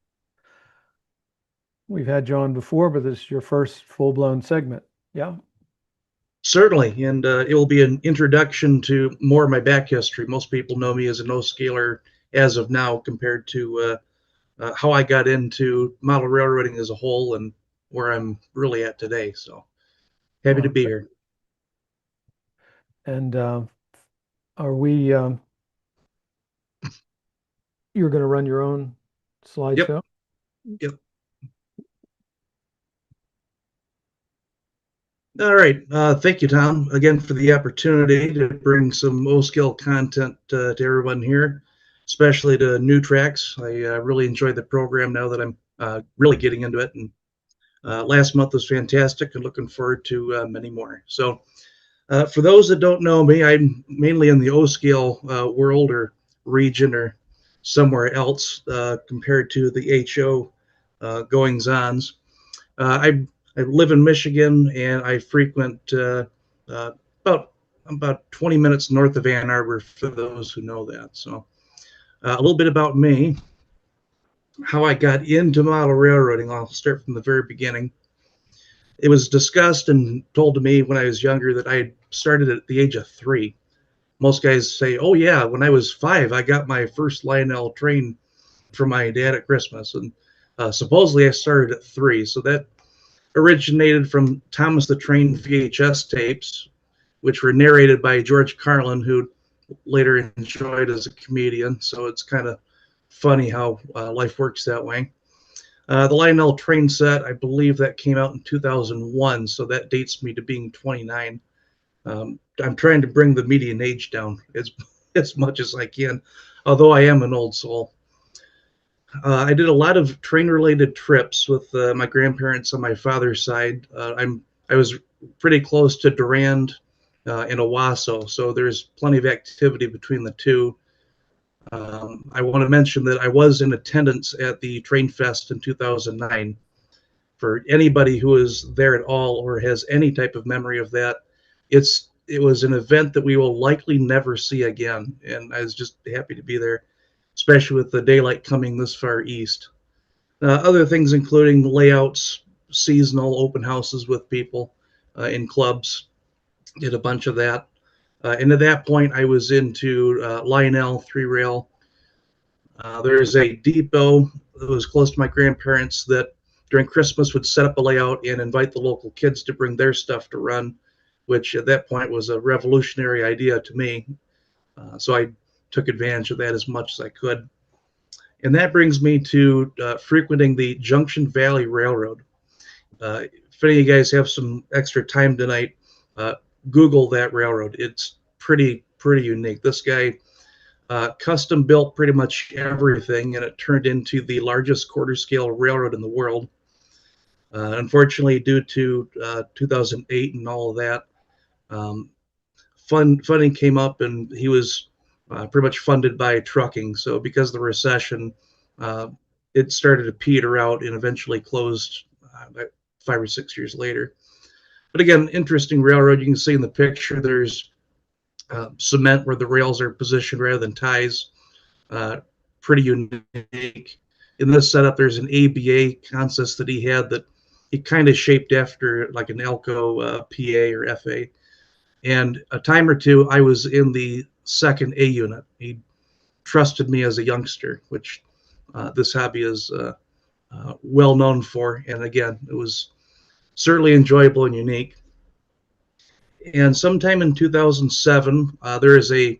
We've had you on before, but this is your first full-blown segment. Yeah. Certainly, and it will be an introduction to more of my back history. Most people know me as a no-scaler as of now compared to how I got into model railroading as a whole and where I'm really at today. So happy to be here. And are we, you're going to run your own slideshow? Yep. All right. Thank you, Tom, again for the opportunity to bring some O-scale content to everyone here, especially to new tracks. I really enjoyed the program now that I'm really getting into it. And last month was fantastic and looking forward to many more. So for those that don't know me, I'm mainly in the O-scale world or region or somewhere else compared to the HO goings-ons. I live in Michigan, and I frequent about 20 minutes north of Ann Arbor, for those who know that. So a little bit about me, how I got into model railroading. I'll start from the very beginning. It was discussed and told to me when I was younger that I started at the age of 3. Most guys say, oh yeah, when I was 5, I got my first Lionel train from my dad at Christmas. And supposedly I started at 3. So that originated from Thomas the Train VHS tapes, which were narrated by George Carlin, who later enjoyed as a comedian. So it's kind of funny how life works that way. The Lionel train set, I believe that came out in 2001, so that dates me to being 29. I'm trying to bring the median age down as much as I can, although I am an old soul. I did a lot of train-related trips with my grandparents on my father's side. I was pretty close to Durand and Owasso, so there's plenty of activity between the two. I want to mention that I was in attendance at the Train Fest in 2009. For anybody who is there at all or has any type of memory of that, it was an event that we will likely never see again, and I was just happy to be there, especially with the daylight coming this far east. Other things including layouts, seasonal open houses with people in clubs, did a bunch of that. And at that point, I was into Lionel 3-rail. There's a depot that was close to my grandparents that during Christmas would set up a layout and invite the local kids to bring their stuff to run, which at that point was a revolutionary idea to me. So I took advantage of that as much as I could. And that brings me to frequenting the Junction Valley Railroad. If any of you guys have some extra time tonight, Google that railroad. It's pretty unique. This guy custom built pretty much everything, and it turned into the largest quarter scale railroad in the world. Unfortunately, due to 2008 and all of that, funding came up, and he was pretty much funded by trucking. So because of the recession, it started to peter out and eventually closed 5 or 6 years later. But again, interesting railroad. You can see in the picture there's cement where the rails are positioned rather than ties. Pretty unique. In this setup, there's an ABA consist that he had that he kind of shaped after like an Elco PA or FA. And a time or two, I was in the second A unit. He trusted me as a youngster, which this hobby is well known for. And again, it was certainly enjoyable and unique. And sometime in 2007, there is a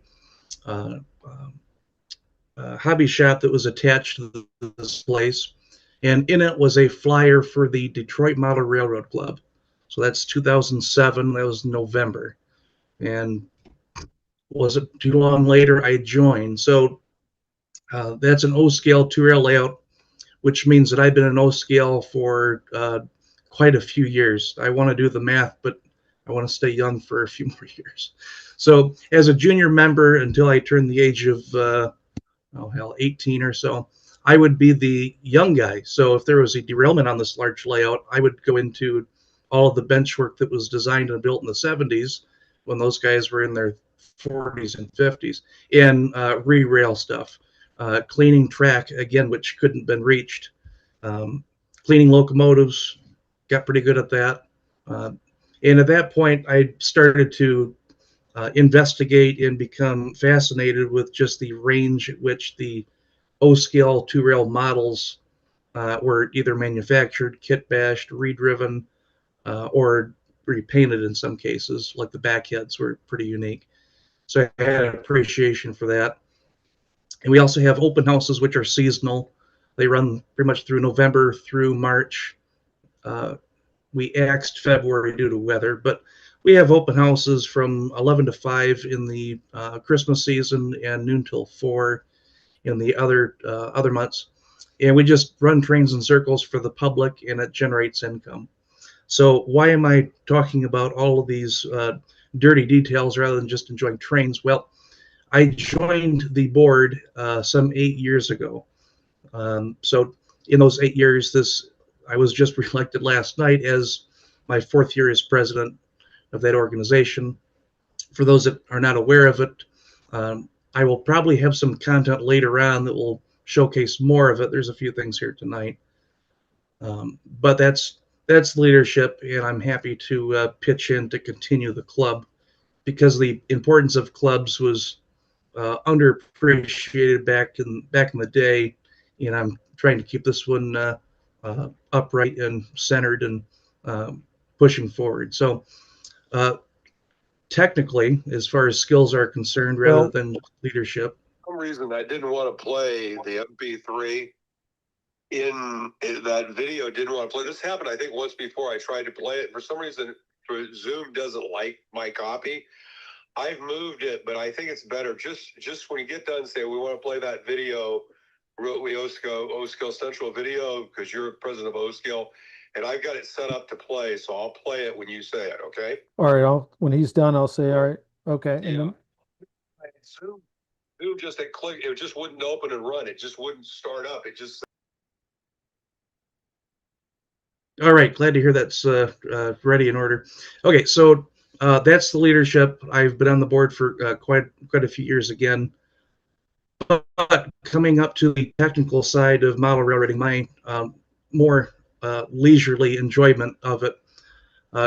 hobby shop that was attached to this place. And in it was a flyer for the Detroit Model Railroad Club. So that's 2007. That was November. And wasn't too long later, I joined. So that's an O-scale 2-rail layout, which means that I've been an O-scale for quite a few years. I want to do the math, but I want to stay young for a few more years. So as a junior member until I turned the age of, 18 or so, I would be the young guy. So if there was a derailment on this large layout, I would go into all of the bench work that was designed and built in the 70s when those guys were in their 40s and 50s, and re-rail stuff, cleaning track, again, which couldn't have been reached. cleaning locomotives, got pretty good at that. And at that point, I started to investigate and become fascinated with just the range at which the O-scale two-rail models were either manufactured, kit bashed, redriven, or repainted in some cases, like the backheads were pretty unique. So I had an appreciation for that. And we also have open houses, which are seasonal. They run pretty much through November through March. We axed February due to weather, but we have open houses from 11 to 5 in the Christmas season and noon till 4 in the other months. And we just run trains in circles for the public, and it generates income. So why am I talking about all of these dirty details rather than just enjoying trains? Well, I joined the board some 8 years ago. So in those 8 years, I was just reelected last night as my 4th year as president of that organization. For those that are not aware of it, I will probably have some content later on that will showcase more of it. There's a few things here tonight. But that's leadership, and I'm happy to pitch in to continue the club, because the importance of clubs was underappreciated back in the day, and I'm trying to keep this one upright and centered and pushing forward. So technically, as far as skills are concerned, rather than leadership. For some reason, I didn't want to play the MP3 in that video. Didn't want to play. This happened, I think, once before. I tried to play it. For some reason, Zoom doesn't like my copy. I've moved it, but I think it's better. Just when you get done, say we want to play that video, O-Scale Central video, because you're president of O-Scale, and I've got it set up to play, so I'll play it when you say it. Okay. All right. When he's done, I'll say, all right. Okay. Yeah. And then Zoom just it just wouldn't open and run. It just wouldn't start up. It just. All right, glad to hear that's ready in order. Okay, so that's the leadership. I've been on the board for quite a few years again. But coming up to the technical side of model railroading, my more leisurely enjoyment of it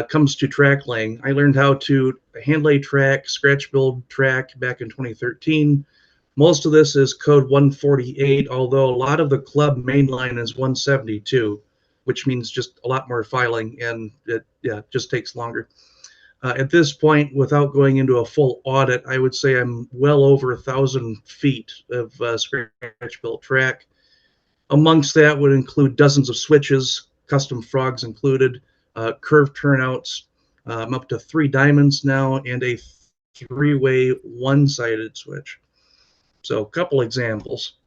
comes to track laying. I learned how to hand lay track, scratch build track back in 2013. Most of this is code 148, although a lot of the club mainline is 172. Which means just a lot more filing, and it just takes longer. At this point, without going into a full audit, I would say I'm well over 1,000 feet of scratch-built track. Amongst that would include dozens of switches, custom frogs included, curved turnouts. I'm up to 3 diamonds now, and a 3-way one-sided switch. So a couple examples.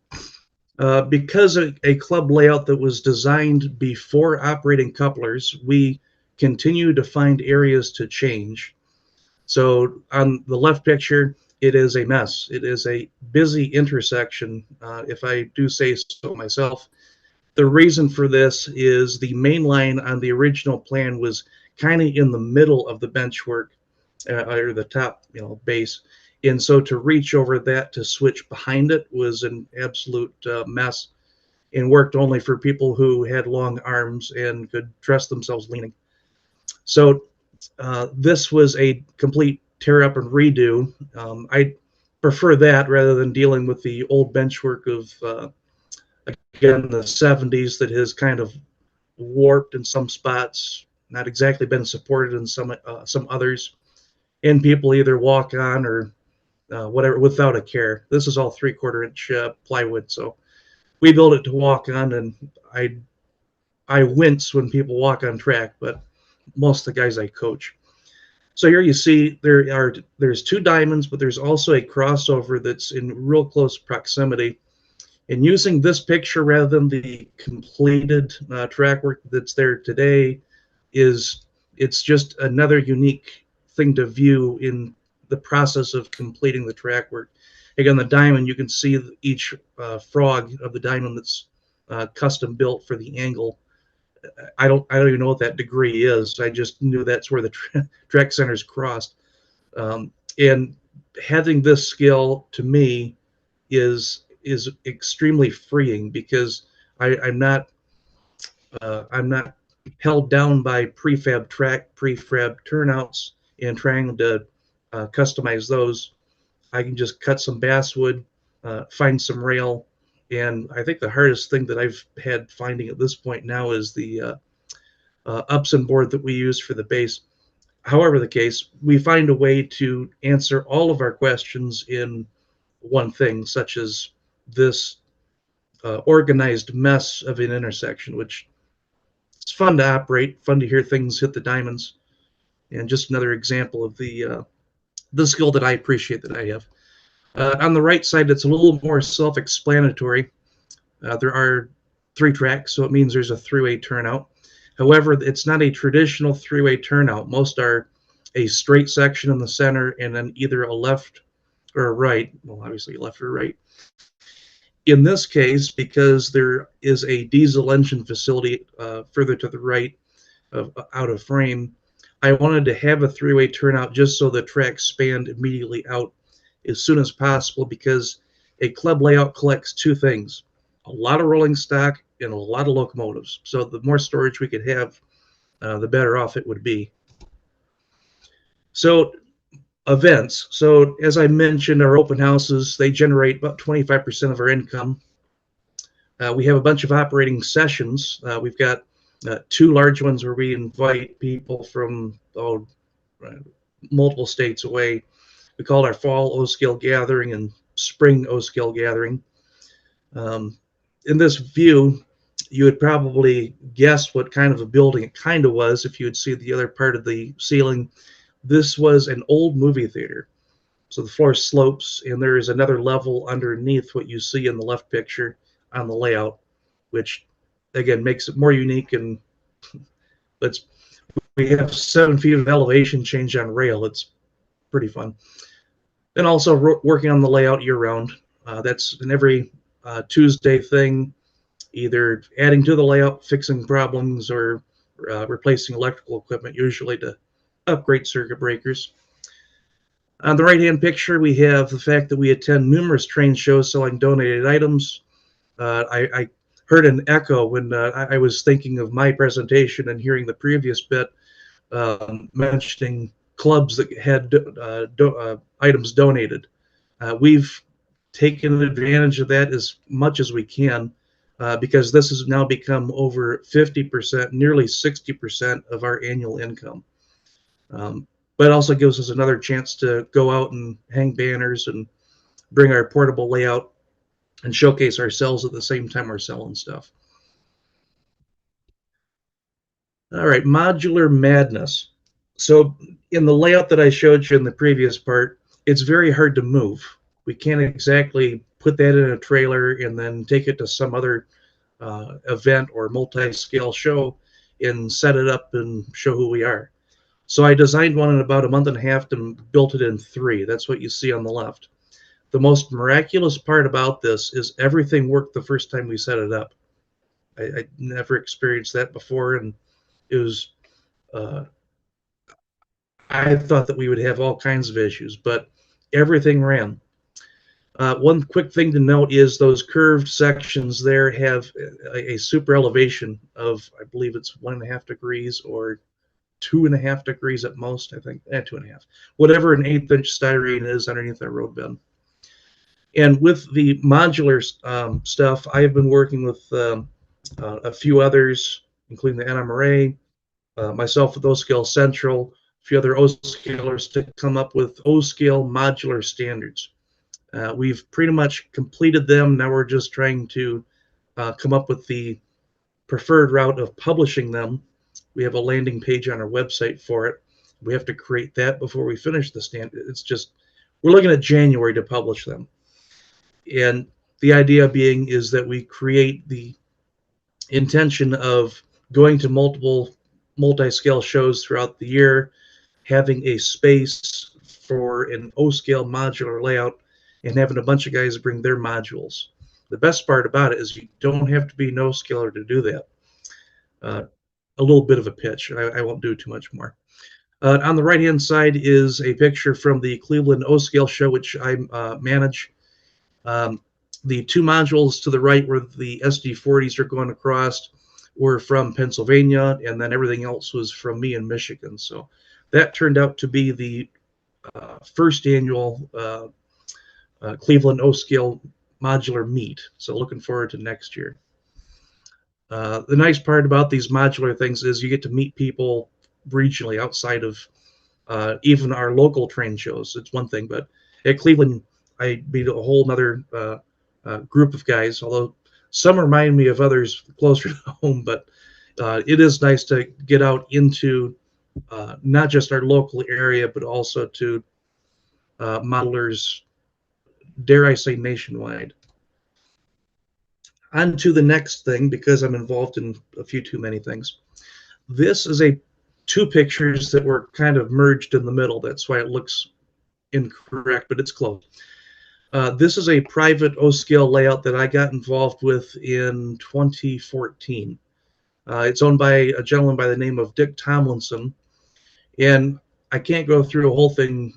Because a club layout that was designed before operating couplers, we continue to find areas to change. So on the left picture, it is a mess. It is a busy intersection, if I do say so myself. The reason for this is the main line on the original plan was kind of in the middle of the benchwork, or the top, base. And so to reach over that to switch behind it was an absolute mess, and worked only for people who had long arms and could trust themselves leaning. So this was a complete tear up and redo. I prefer that rather than dealing with the old benchwork of, again, the 70s that has kind of warped in some spots, not exactly been supported in some others, and people either walk on or whatever without a care. This is all 3/4 inch plywood, so we build it to walk on, and I wince when people walk on track, but most of the guys I coach. So here you see there's 2 diamonds, but there's also a crossover that's in real close proximity. And using this picture rather than the completed track work that's there today it's just another unique thing to view in the process of completing the track work. Again, the diamond, you can see each frog of the diamond that's custom built for the angle. I don't even know what that degree is. I just knew that's where the track centers crossed. And having this skill to me is extremely freeing, because I'm not I'm not held down by prefab track, prefab turnouts, and trying to customize those. I can just cut some basswood, find some rail, and I think the hardest thing that I've had finding at this point now is the Upson board that we use for the base. However the case, we find a way to answer all of our questions in one thing, such as this organized mess of an intersection, which it's fun to operate, fun to hear things hit the diamonds, and just another example of the skill that I appreciate that I have. On the right side, it's a little more self-explanatory. There are 3 tracks, so it means there's a 3-way turnout. However, it's not a traditional 3-way turnout. Most are a straight section in the center and then either a left or a right. Well, obviously left or right. In this case, because there is a diesel engine facility further to the right out of frame, I wanted to have a 3-way turnout just so the tracks spanned immediately out as soon as possible, because a club layout collects 2 things: a lot of rolling stock and a lot of locomotives. So the more storage we could have, the better off it would be. So events. So as I mentioned, our open houses, they generate about 25% of our income. We have a bunch of operating sessions. We've got 2 large ones where we invite people from multiple states away. We call it our fall O-scale gathering and spring O-scale gathering. In this view, you would probably guess what kind of a building it kind of was if you would see the other part of the ceiling. This was an old movie theater. So the floor slopes, and there is another level underneath what you see in the left picture on the layout, which again makes it more unique. And we have 7 feet of elevation change on rail. It's pretty fun. And also working on the layout year round. That's an every Tuesday thing, either adding to the layout, fixing problems, or replacing electrical equipment, usually to upgrade circuit breakers. On the right-hand picture, we have the fact that we attend numerous train shows selling donated items. I heard an echo when I was thinking of my presentation and hearing the previous bit mentioning clubs that had items donated. We've taken advantage of that as much as we can because this has now become over 50%, nearly 60% of our annual income. But it also gives us another chance to go out and hang banners and bring our portable layout and showcase ourselves at the same time we're selling stuff. All right, modular madness. So in the layout that I showed you in the previous part, it's very hard to move. We can't exactly put that in a trailer and then take it to some other event or multi-scale show and set it up and show who we are. So I designed one in about a month and a half and built it in 3. That's what you see on the left. The most miraculous part about this is everything worked the first time we set it up. I never experienced that before, and it was, I thought that we would have all kinds of issues, but everything ran. One quick thing to note is those curved sections there have a super elevation of, I believe it's 1.5 degrees or 2.5 degrees at most, I think, 2.5, whatever an 1/8 inch styrene is underneath our road bed. And with the modular stuff, I have been working with a few others, including the NMRA, myself with O-Scale Central, a few other O-Scalers to come up with O-Scale modular standards. We've pretty much completed them. Now we're just trying to come up with the preferred route of publishing them. We have a landing page on our website for it. We have to create that before we finish the standard. It's just, we're looking at January to publish them. And the idea being is that we create the intention of going to multiple multi-scale shows throughout the year, having a space for an O-scale modular layout, and having a bunch of guys bring their modules. The best part about it is you don't have to be an O-scaler to do that. A little bit of a pitch. I won't do too much more. On the right-hand side is a picture from the Cleveland O-Scale show, which I manage. The 2 modules to the right where the SD40s are going across were from Pennsylvania, and then everything else was from me in Michigan. So that turned out to be the first annual Cleveland O-Scale modular meet. So looking forward to next year. The nice part about these modular things is you get to meet people regionally outside of even our local train shows. It's one thing, but at Cleveland, I meet a whole nother group of guys, although some remind me of others closer to home, but it is nice to get out into not just our local area, but also to modelers, dare I say, nationwide. On to the next thing, because I'm involved in a few too many things. This is two pictures that were kind of merged in the middle. That's why it looks incorrect, but it's close. This is a private O-Scale layout that I got involved with in 2014. It's owned by a gentleman by the name of Dick Tomlinson, and I can't go through a whole thing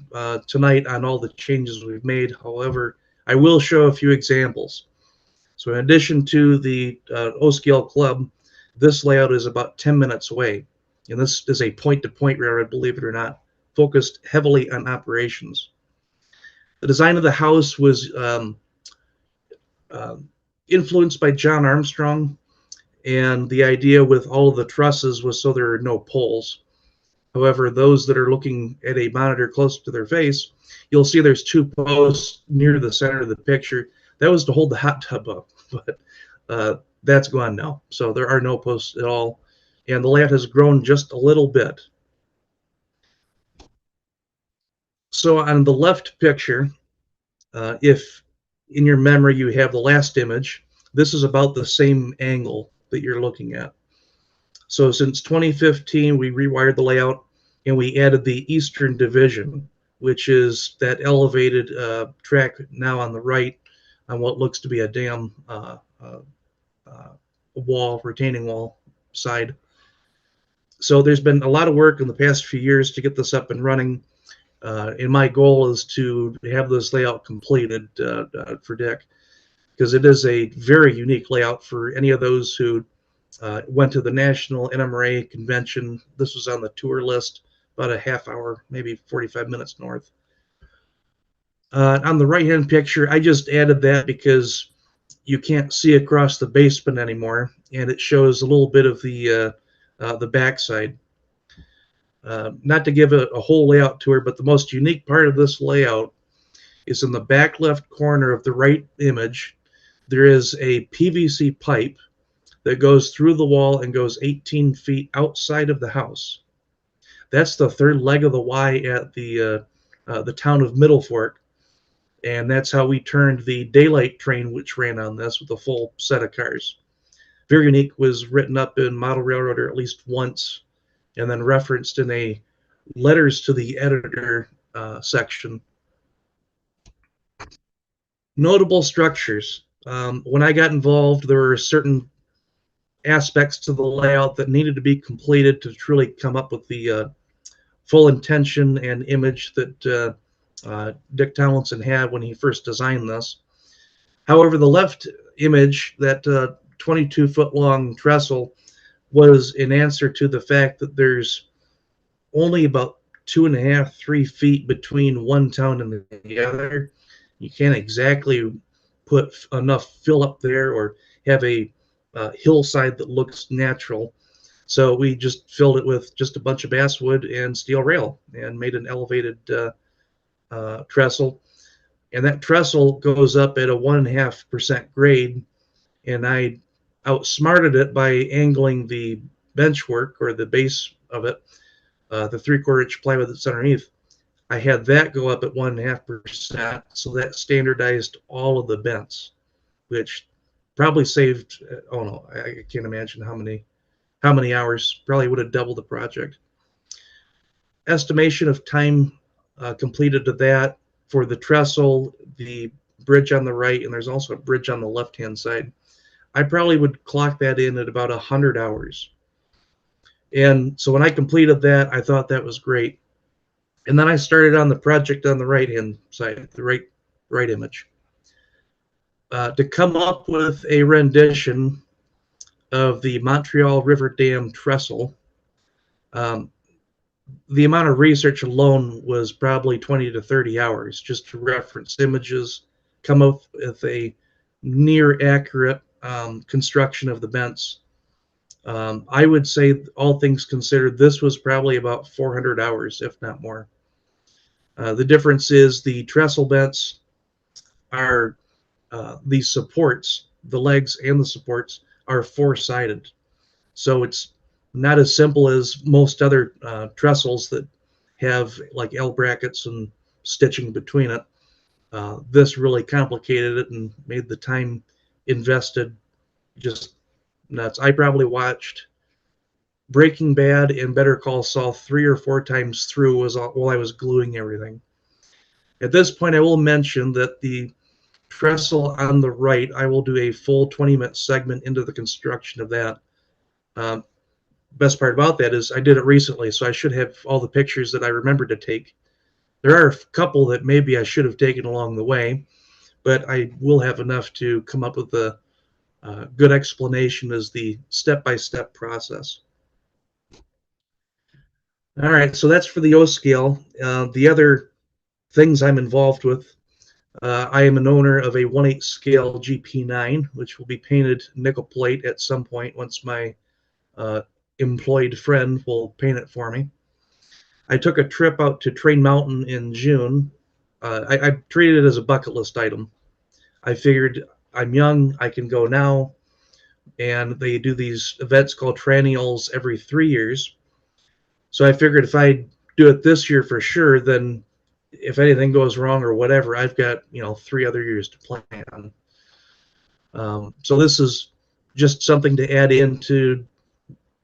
tonight on all the changes we've made. However, I will show a few examples. So in addition to the O-Scale Club, this layout is about 10 minutes away. And this is a point-to-point railroad, believe it or not, focused heavily on operations. The design of the house was influenced by John Armstrong, and the idea with all of the trusses was so there are no poles. However, those that are looking at a monitor close to their face, you'll see there's two posts near the center of the picture. That was to hold the hot tub up, but that's gone now. So there are no posts at all, and the layout has grown just a little bit. So on the left picture, if in your memory you have the last image, this is about the same angle that you're looking at. So since 2015, we rewired the layout and we added the Eastern Division, which is that elevated track now on the right on what looks to be a dam wall, retaining wall side. So there's been a lot of work in the past few years to get this up and running. And my goal is to have this layout completed for Dick, because it is a very unique layout for any of those who went to the National NMRA convention. This was on the tour list, about a half hour, maybe 45 minutes north. On the right-hand picture, I just added that because you can't see across the basement anymore, and it shows a little bit of the backside. Not to give a whole layout tour, but the most unique part of this layout is in the back left corner of the right image. There is a PVC pipe that goes through the wall and goes 18 feet outside of the house. That's the third leg of the Y at the town of Middle Fork, and that's how we turned the daylight train, which ran on this with a full set of cars. Very unique, was written up in Model Railroader at least once, and then referenced in a letters to the editor section. Notable structures. When I got involved, there were certain aspects to the layout that needed to be completed to truly come up with the full intention and image that Dick Tomlinson had when he first designed this. However, the left image, that 22-foot long trestle, was in answer to the fact that there's only about 2.5, 3 feet between one town and the other. You can't exactly put enough fill up there or have a hillside that looks natural. So we just filled it with just a bunch of basswood and steel rail and made an elevated trestle. And that trestle goes up at a 1.5% grade, and I outsmarted it by angling the bench work, or the base of it, the 3/4 inch plywood that's underneath. I had that go up at 1.5%, so that standardized all of the bents, which probably saved, oh no, I can't imagine how many hours. Probably would have doubled the project. Estimation of time completed to that for the trestle, the bridge on the right, and there's also a bridge on the left-hand side. I probably would clock that in at about 100 hours. And so when I completed that, I thought that was great. And then I started on the project on the right-hand side, the right image. To come up with a rendition, of the Montreal River Dam trestle. The amount of research alone was probably 20 to 30 hours just to reference images, come up with a near accurate construction of the vents. I would say, all things considered, this was probably about 400 hours, if not more. The difference is the trestle vents are these supports, the legs and the supports are four-sided. So it's not as simple as most other trestles that have like L brackets and stitching between it. This really complicated it and made the time invested just nuts. I probably watched Breaking Bad and Better Call Saul 3 or 4 times through while I was gluing everything. At this point, I will mention that the trestle on the right, I will do a full 20-minute segment into the construction of that. Best part about that is I did it recently, so I should have all the pictures that I remember to take. There are a couple that maybe I should have taken along the way, but I will have enough to come up with a good explanation as the step-by-step process. All right, so that's for the O scale. The other things I'm involved with, I am an owner of a 1/8 scale GP9, which will be painted nickel plate at some point once my employed friend will paint it for me. I took a trip out to Train Mountain in June. I treated it as a bucket list item. I figured I'm young, I can go now, and they do these events called Trannials every 3 years. So I figured if I do it this year for sure, then if anything goes wrong or whatever, I've got 3 other years to plan. So this is just something to add into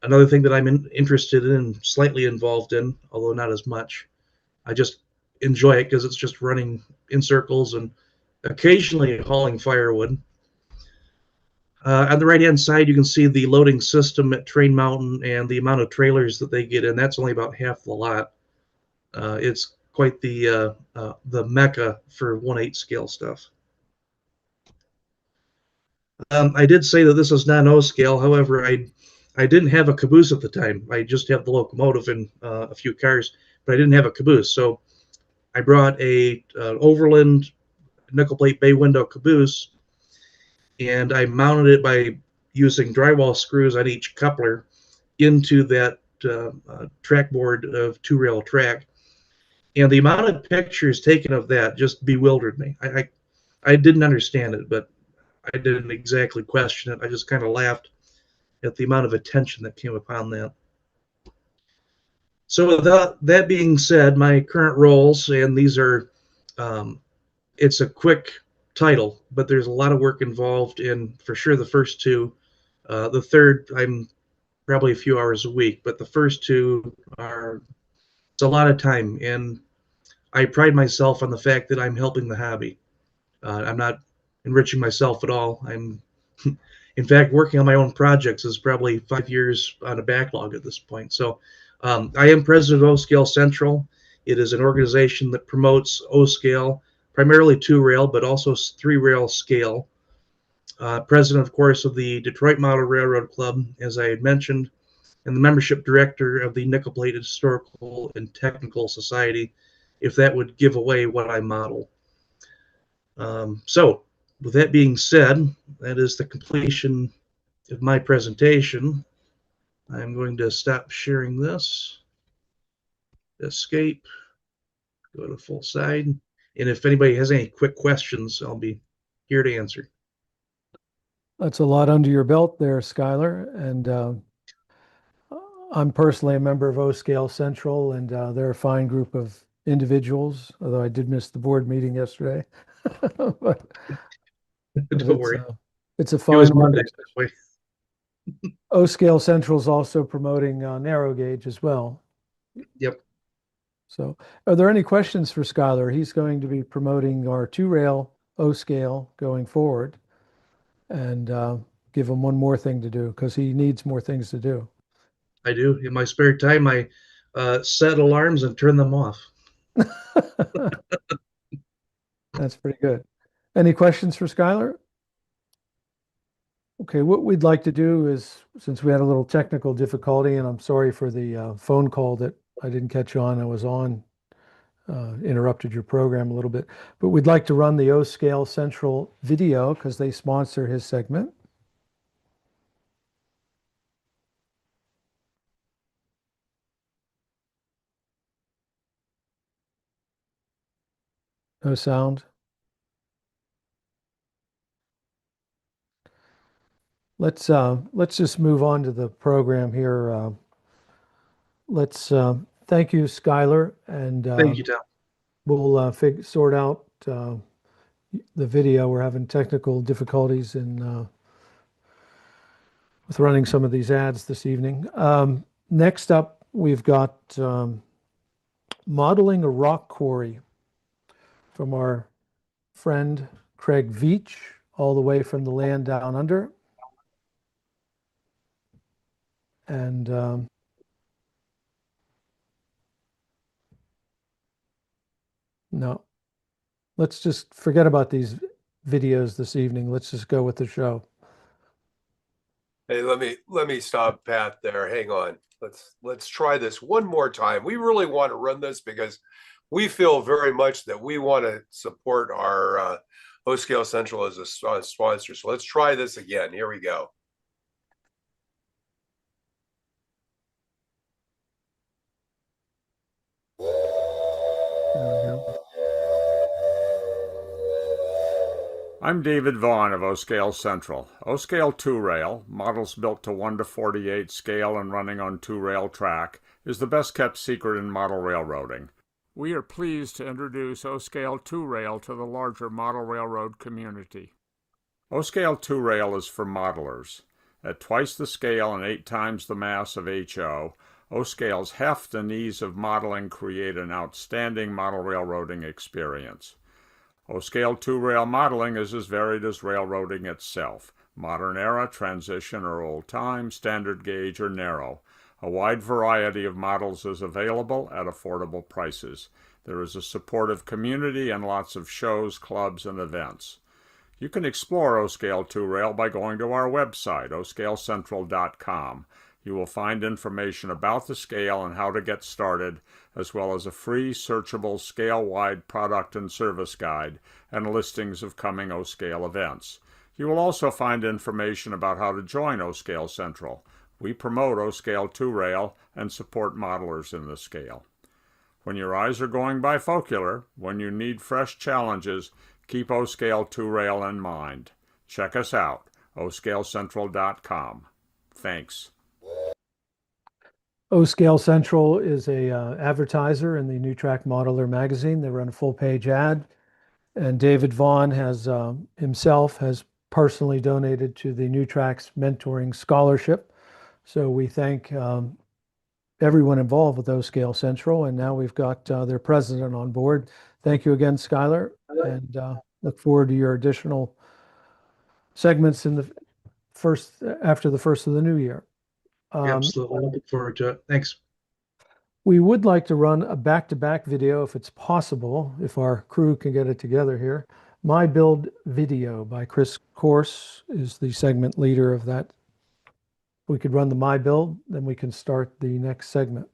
another thing that I'm interested in and slightly involved in, although not as much. I just enjoy it because it's just running in circles and occasionally hauling firewood. On the right-hand side, you can see the loading system at Train Mountain and the amount of trailers that they get in. That's only about half the lot. It's quite the mecca for 1/8 scale stuff. I did say that this is not an O scale. However, I didn't have a caboose at the time. I just have the locomotive and a few cars, but I didn't have a caboose. So I brought a Overland nickel plate bay window caboose, and I mounted it by using drywall screws on each coupler into that track board of 2-rail track. And the amount of pictures taken of that just bewildered me. I didn't understand it, but I didn't exactly question it. I just kind of laughed at the amount of attention that came upon that. So with that being said, my current roles, and these are, it's a quick title, but there's a lot of work involved in, for sure, the first 2. The third, I'm probably a few hours a week, but the first 2 are, it's a lot of time, and I pride myself on the fact that I'm helping the hobby. I'm not enriching myself at all. I'm, in fact, working on my own projects is probably 5 years on a backlog at this point. So I am president of O Scale Central. It is an organization that promotes O Scale, primarily 2-rail, but also 3-rail scale. President, of course, of the Detroit Model Railroad Club, as I had mentioned, and the membership director of the Nickel Plate Historical and Technical Society, if that would give away what I model. So with that being said, that is the completion of my presentation. I'm going to stop sharing this, escape, go to full side, and if anybody has any quick questions, I'll be here to answer. That's a lot under your belt there, Skyler. And I'm personally a member of O Scale Central, and they're a fine group of individuals, although I did miss the board meeting yesterday. but Don't worry. It's a It was fine Monday. organization. O Scale Central is also promoting narrow gauge as well. Yep. So are there any questions for Skyler? He's going to be promoting our 2-rail O Scale going forward, and give him one more thing to do because he needs more things to do. I do. In my spare time, I set alarms and turn them off. That's pretty good. Any questions for Skyler? Okay, what we'd like to do is, since we had a little technical difficulty, and I'm sorry for the phone call that I didn't catch on, I was on, interrupted your program a little bit, but we'd like to run the O Scale Central video because they sponsor his segment. No sound. Let's just move on to the program here. Let's thank you, Skyler, and Thank you, Tom. we'll sort out the video. We're having technical difficulties in with running some of these ads this evening. Next up, we've got modeling a rock quarry from our friend Craig Veitch, all the way from the land down under. And no, let's just forget about these videos this evening. Let's just go with the show. Hey, let me stop Pat there. Hang on. Let's try this one more time. We really want to run this because we feel very much that we want to support our O Scale Central as a sponsor. So let's try this again. Here we go. There we go. I'm David Vaughn of O-Scale Central. O-Scale 2-Rail, models built to 1:48 scale and running on 2-rail track, is the best kept secret in model railroading. We are pleased to introduce O-Scale 2-Rail to the larger model railroad community. O-Scale 2-Rail is for modelers. At twice the scale and 8 times the mass of HO, O-Scale's heft and ease of modeling create an outstanding model railroading experience. O-Scale 2-Rail modeling is as varied as railroading itself. Modern era, transition, or old time, standard gauge, or narrow. A wide variety of models is available at affordable prices. There is a supportive community and lots of shows, clubs, and events. You can explore O-Scale 2-Rail by going to our website, oscalecentral.com. You will find information about the scale and how to get started, as well as a free, searchable, scale-wide product and service guide and listings of coming O-Scale events. You will also find information about how to join O-Scale Central. We promote O-Scale 2-Rail and support modelers in the scale. When your eyes are going bifocular, when you need fresh challenges, keep O-Scale 2-Rail in mind. Check us out, oscalecentral.com. Thanks. O-Scale Central is a advertiser in the New Track Modeler magazine. They run a full-page ad, and David Vaughn has himself has personally donated to the New Tracks Mentoring Scholarship. So we thank everyone involved with O-Scale Central, and now we've got their president on board. Thank you again, Skyler, and look forward to your additional segments in the after the first of the new year. Absolutely. Looking forward to it. Thanks. We would like to run a back-to-back video if it's possible, if our crew can get it together here. My Build Video by Chris Corse is the segment leader of that. We could run the My Build, then we can start the next segment.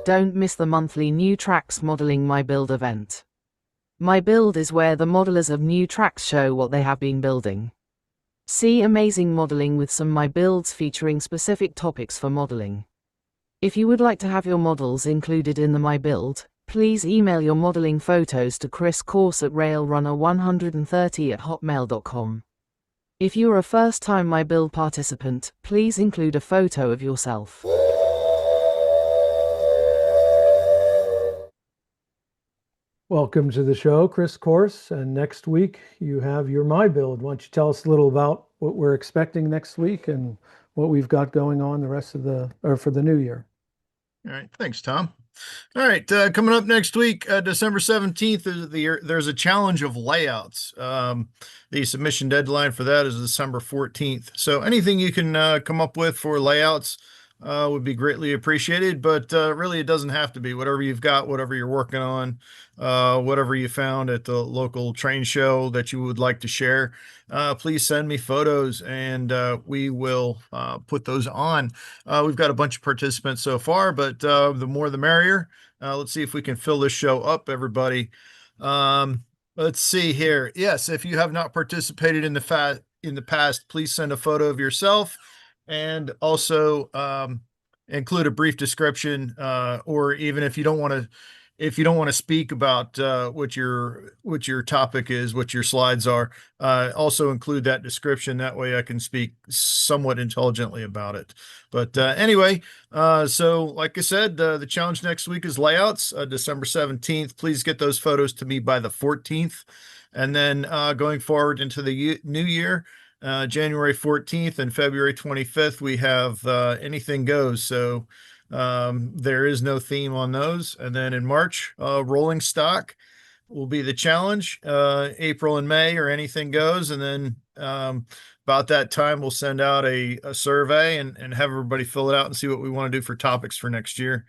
Don't miss the monthly New Tracks Modeling My Build event. My Build is where the modelers of New Tracks show what they have been building. See amazing modeling with some My Builds featuring specific topics for modeling. If you would like to have your models included in the My Build, please email your modeling photos to Chris Corse at railrunner130@hotmail.com. If you are a first-time My Build participant, please include a photo of yourself. Welcome to the show, Chris Corse. And next week you have your My Build. Why don't you tell us a little about what we're expecting next week and what we've got going on the rest of the, or for the new year? All right. Thanks, Tom. All right, coming up next week, December 17th, there's a challenge of layouts. The submission deadline for that is December 14th. So anything you can come up with for layouts would be greatly appreciated, but really it doesn't have to be. Whatever you've got, whatever you're working on, whatever you found at the local train show that you would like to share, please send me photos and we will put those on. We've got a bunch of participants so far, but the more the merrier. Let's see if we can fill this show up, everybody. Let's see here. Yes, if you have not participated in the past, please send a photo of yourself and also include a brief description, or even if you don't want to speak about what your topic is, what your slides are, also include that description. That way I can speak somewhat intelligently about it. But anyway, so like I said, the challenge next week is layouts, December 17th. Please get those photos to me by the 14th. And then going forward into the new year, January 14th and February 25th, we have anything goes. So there is no theme on those. And then in March, rolling stock will be the challenge. April and May or anything goes. And then about that time, we'll send out a survey and have everybody fill it out and see what we want to do for topics for next year.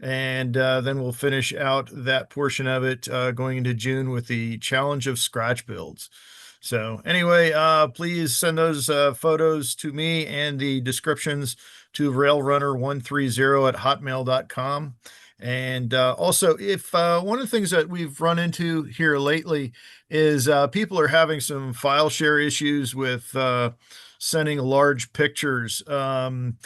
And then we'll finish out that portion of it going into June with the challenge of scratch builds. So anyway, please send those photos to me and the descriptions to railrunner130@hotmail.com. And also, if one of the things that we've run into here lately is people are having some file share issues with sending large pictures. One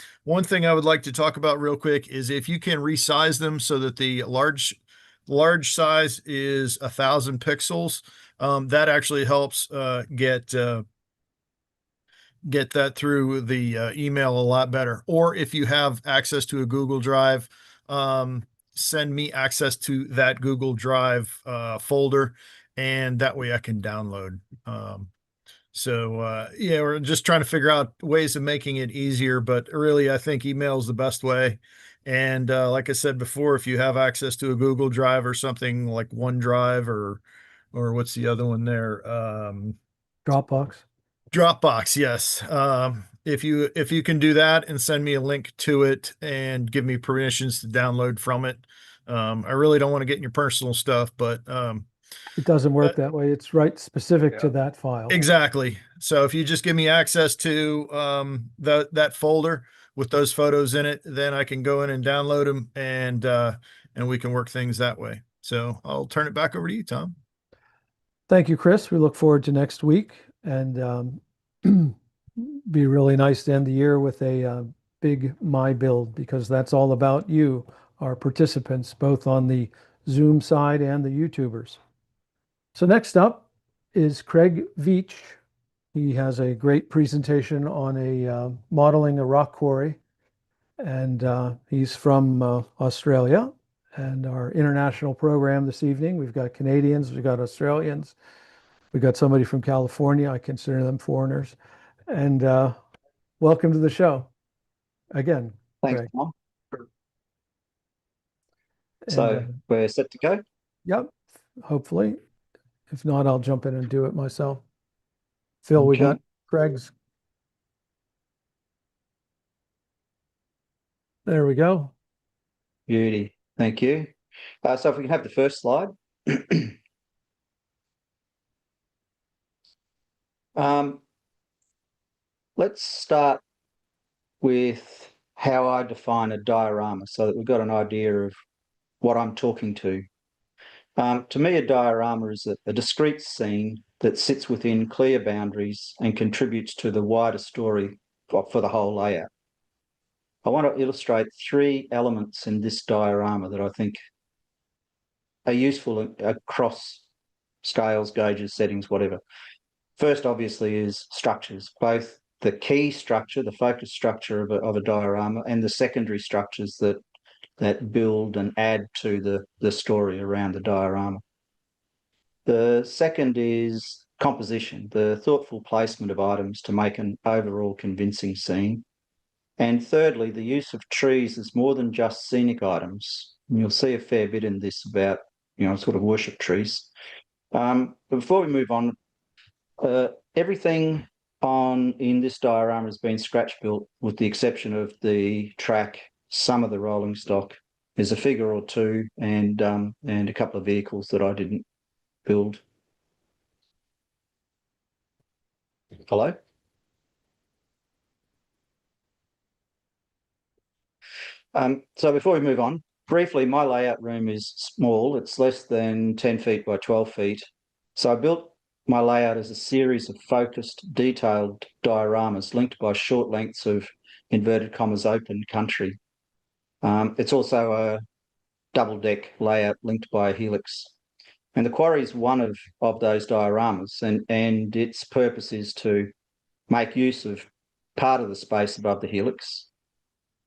thing I would like to talk about real quick is if you can resize them so that the large size is 1,000 pixels. That actually helps get that through the email a lot better. Or if you have access to a Google Drive, send me access to that Google Drive folder, and that way I can download. Yeah, we're just trying to figure out ways of making it easier, but really I think email is the best way. And like I said before, if you have access to a Google Drive or something like OneDrive or what's the other one there? Dropbox, yes. If you can do that and send me a link to it and give me permissions to download from it. I really don't want to get in your personal stuff, but it doesn't work that way. It's right specific to that file. Exactly. So if you just give me access to that folder with those photos in it, then I can go in and download them and we can work things that way. So I'll turn it back over to you, Tom. Thank you, Chris. We look forward to next week, and be really nice to end the year with a big My Build, because that's all about you, our participants, both on the Zoom side and the YouTubers. So next up is Craig Veitch. He has a great presentation on modeling a rock quarry, and he's from Australia. And our international program this evening, we've got Canadians, we've got Australians, we've got somebody from California. I consider them foreigners. And welcome to the show again. Thanks, Craig. Tom. So we're set to go? Yep, hopefully. If not, I'll jump in and do it myself. Phil, Okay. we got Craig's. There we go. Beauty. Thank you. So if we can have the first slide. Let's start with how I define a diorama so that we've got an idea of what I'm talking to. To me, a diorama is a discrete scene that sits within clear boundaries and contributes to the wider story for the whole layout. I want to illustrate 3 elements in this diorama that I think are useful across scales, gauges, settings, whatever. First, obviously, is structures, both the key structure, the focus structure of a diorama, and the secondary structures that build and add to the story around the diorama. The second is composition, the thoughtful placement of items to make an overall convincing scene. And thirdly, the use of trees is more than just scenic items. And you'll see a fair bit in this about, sort of worship trees. But before we move on, everything in this diorama has been scratch built with the exception of the track, some of the rolling stock. There's a figure or two and a couple of vehicles that I didn't build. Hello? So before we move on, briefly, my layout room is small. It's less than 10 feet by 12 feet. So I built my layout as a series of focused, detailed dioramas linked by short lengths of inverted commas open country. It's also a double deck layout linked by a helix. And the Quarry is one of those dioramas, and its purpose is to make use of part of the space above the helix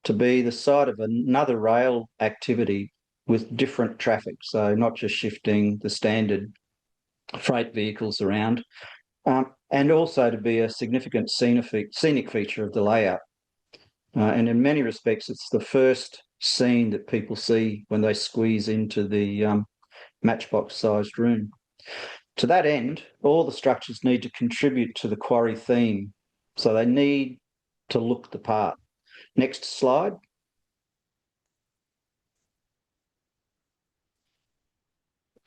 to be the site of another rail activity with different traffic. So not just shifting the standard freight vehicles around, and also to be a significant scenic feature of the layout. And in many respects, it's the first scene that people see when they squeeze into the matchbox-sized room. To that end, all the structures need to contribute to the Quarry theme, so they need to look the part. Next slide.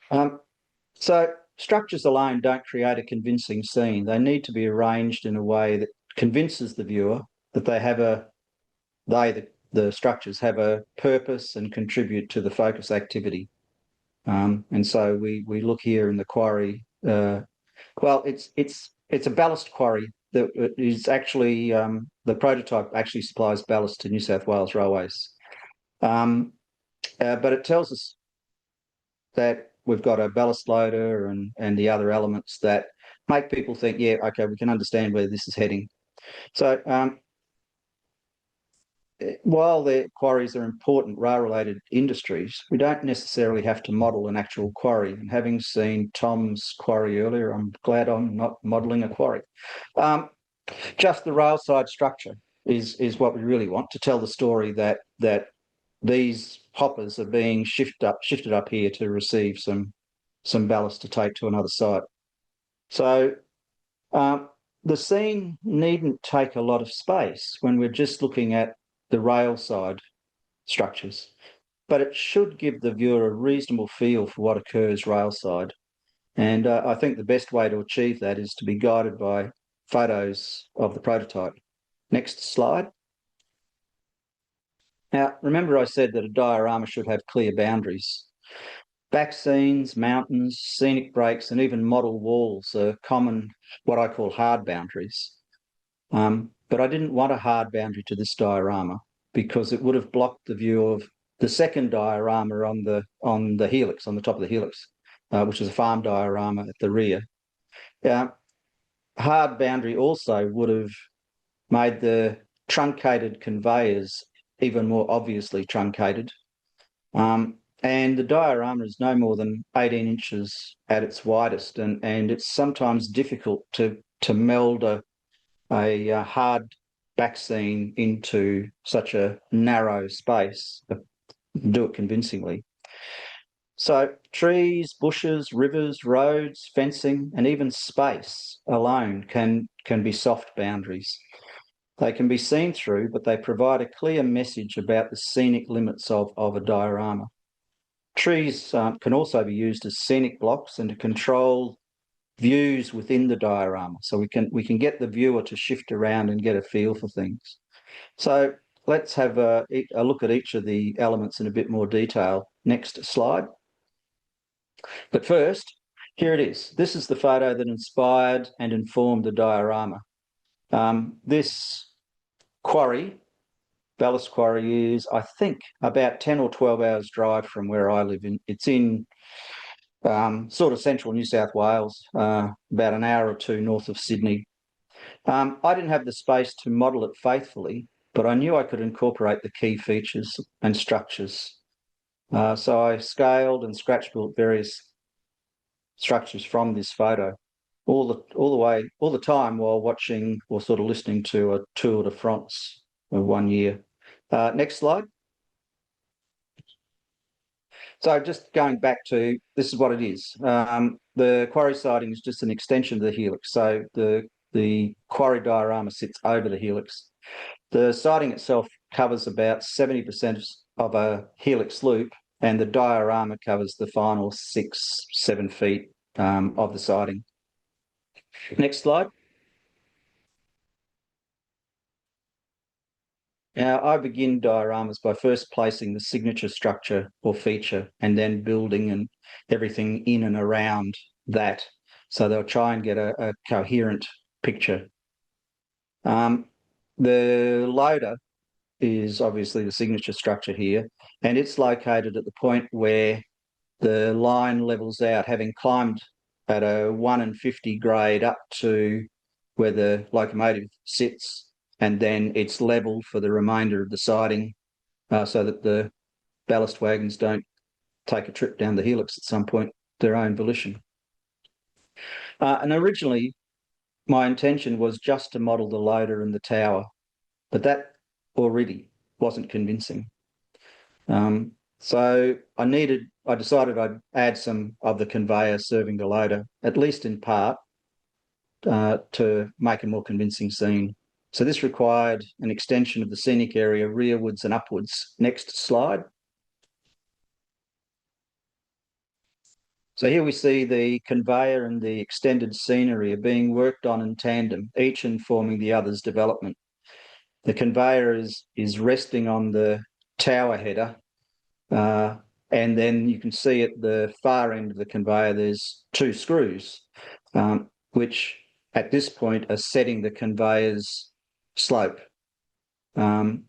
So structures alone don't create a convincing scene. They need to be arranged in a way that convinces the viewer that the structures have a purpose and contribute to the focus activity. And so we look here in the Quarry. Well, it's a ballast quarry that is actually the prototype actually supplies ballast to New South Wales Railways. But it tells us that we've got a ballast loader and the other elements that make people think, yeah, okay, we can understand where this is heading. So while the quarries are important rail-related industries, we don't necessarily have to model an actual quarry. And having seen Tom's quarry earlier, I'm glad I'm not modelling a quarry. Just the railside structure is what we really want to tell the story that these hoppers are being shifted up here to receive some ballast to take to another site. So the scene needn't take a lot of space when we're just looking at the rail side structures, but it should give the viewer a reasonable feel for what occurs rail side. And I think the best way to achieve that is to be guided by photos of the prototype. Next slide. Now, remember I said that a diorama should have clear boundaries. Back scenes, mountains, scenic breaks, and even model walls are common, what I call hard boundaries. But I didn't want a hard boundary to this diorama because it would have blocked the view of the second diorama on the helix, on the top of the helix, which is a farm diorama at the rear. Hard boundary also would have made the truncated conveyors even more obviously truncated. And the diorama is no more than 18 inches at its widest, and it's sometimes difficult to meld a hard back scene into such a narrow space, do it convincingly. So trees, bushes, rivers, roads, fencing, and even space alone can be soft boundaries. They can be seen through, but they provide a clear message about the scenic limits of a diorama. Trees can also be used as scenic blocks and to control views within the diorama. So we can get the viewer to shift around and get a feel for things. So let's have a look at each of the elements in a bit more detail. Next slide. But first, here it is. This is the photo that inspired and informed the diorama. This quarry, ballast quarry, is, I think, about 10 or 12 hours drive from where I live. It's in sort of central New South Wales, about an hour or two north of Sydney. I didn't have the space to model it faithfully, but I knew I could incorporate the key features and structures. So I scaled and scratch built various structures from this photo all the time while watching or sort of listening to a tour de France 1 year. Next slide. So just going back to, this is what it is. The Quarry siding is just an extension of the helix. So the Quarry diorama sits over the helix. The siding itself covers about 70% of a helix loop, and the diorama covers the final 6-7 feet of the siding. Next slide. Now, I begin dioramas by first placing the signature structure or feature and then building and everything in and around that. So they'll try and get a coherent picture. The loader is obviously the signature structure here, and it's located at the point where the line levels out, having climbed at a 1 in 50 grade up to where the locomotive sits, and then it's level for the remainder of the siding so that the ballast wagons don't take a trip down the helix at some point, their own volition. And originally, my intention was just to model the loader and the tower, but that already wasn't convincing. So I decided I'd add some of the conveyor serving the loader, at least in part, to make a more convincing scene. So this required an extension of the scenic area rearwards and upwards. Next slide. So here we see the conveyor and the extended scenery are being worked on in tandem, each informing the other's development. The conveyor is resting on the tower header, and then you can see at the far end of the conveyor there's 2 screws, which at this point are setting the conveyor's slope. Then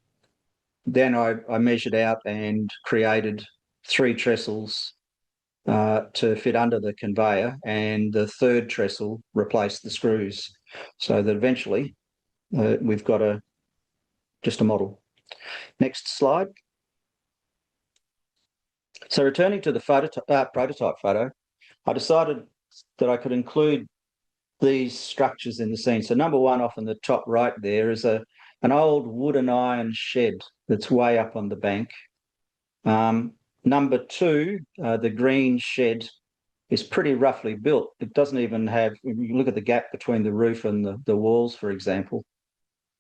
I measured out and created 3 trestles to fit under the conveyor, and the 3rd trestle replaced the screws, so that eventually we've got just a model. Next slide. So returning to the prototype photo, I decided that I could include these structures in the scene. So number 1 off in the top right there is an old wood and iron shed that's way up on the bank. Number 2, the green shed is pretty roughly built. It doesn't even have, if you look at the gap between the roof and the walls, for example.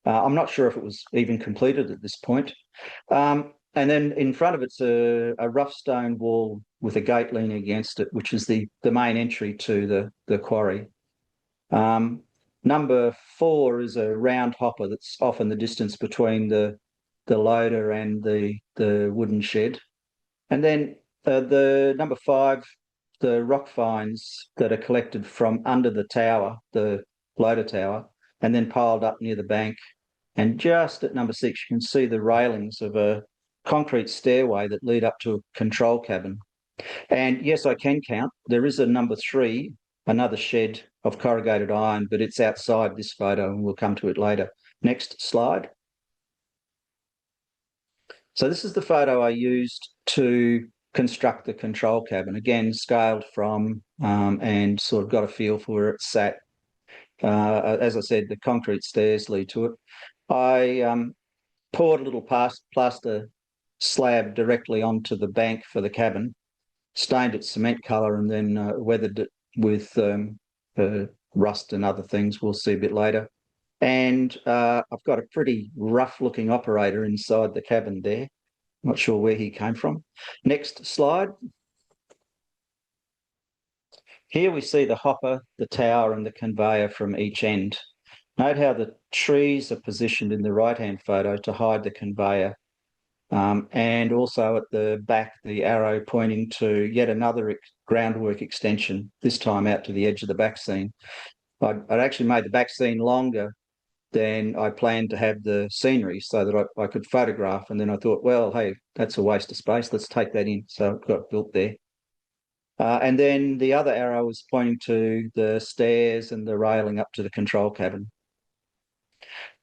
I'm not sure if it was even completed at this point. And then in front of it's a rough stone wall with a gate leaning against it, which is the main entry to the quarry. Number 4 is a round hopper that's off in the distance between the loader and the wooden shed. And then the number 5, the rock fines that are collected from under the tower, the loader tower, and then piled up near the bank. And just at number 6, you can see the railings of a concrete stairway that lead up to a control cabin. And yes, I can count. There is a number 3, another shed of corrugated iron, but it's outside this photo, and we'll come to it later. Next slide. So this is the photo I used to construct the control cabin. Again, scaled from and sort of got a feel for where it sat. As I said, the concrete stairs lead to it. I poured a little plaster slab directly onto the bank for the cabin, stained it cement colour, and then weathered it with rust and other things we'll see a bit later. And I've got a pretty rough-looking operator inside the cabin there. Not sure where he came from. Next slide. Here we see the hopper, the tower, and the conveyor from each end. Note how the trees are positioned in the right-hand photo to hide the conveyor. And also at the back, the arrow pointing to yet another groundwork extension, this time out to the edge of the back scene. I'd actually made the back scene longer than I planned to have the scenery so that I could photograph. And then I thought, well, hey, that's a waste of space. Let's take that in. So it got built there. And then the other arrow was pointing to the stairs and the railing up to the control cabin.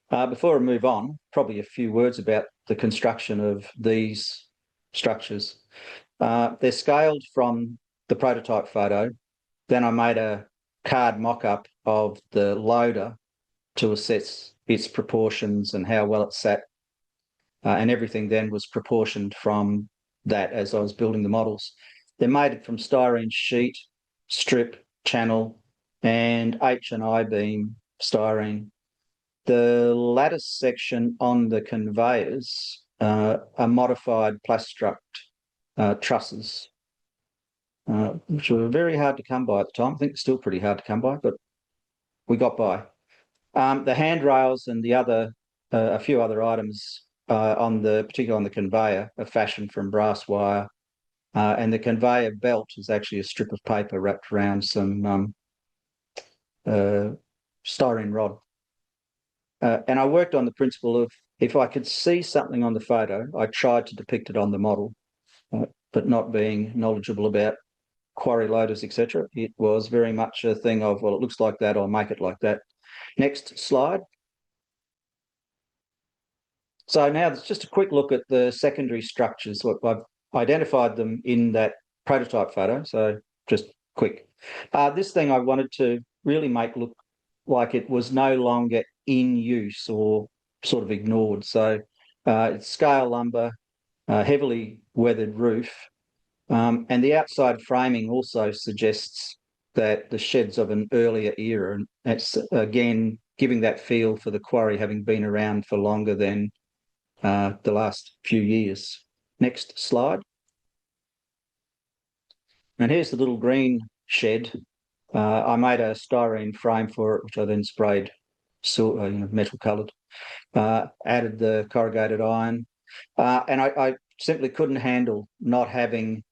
Before I move on, probably a few words about the construction of these structures. They're scaled from the prototype photo. Then I made a card mock-up of the loader to assess its proportions and how well it sat and everything then was proportioned from that as I was building the models. They're made from styrene sheet, strip, channel, and H and I beam styrene. The lattice section on the conveyors are modified plastruct trusses, which were very hard to come by at the time. I think it's still pretty hard to come by, but we got by. The handrails and the other, a few other items particularly on the conveyor, are fashioned from brass wire, and the conveyor belt is actually a strip of paper wrapped around some styrene rod. And I worked on the principle of if I could see something on the photo, I tried to depict it on the model, but not being knowledgeable about quarry loaders, etc. It was very much a thing of, well, it looks like that, I'll make it like that. Next slide. So now it's just a quick look at the secondary structures. Look, I've identified them in that prototype photo, so just quick. This thing I wanted to really make look like it was no longer in use or sort of ignored. So it's scale lumber, heavily weathered roof, and the outside framing also suggests that the shed's of an earlier era, and that's again giving that feel for the quarry having been around for longer than the last few years. Next slide. And here's the little green shed. I made a styrene frame for it, which I then sprayed metal coloured. Added the corrugated iron, and I simply couldn't handle not having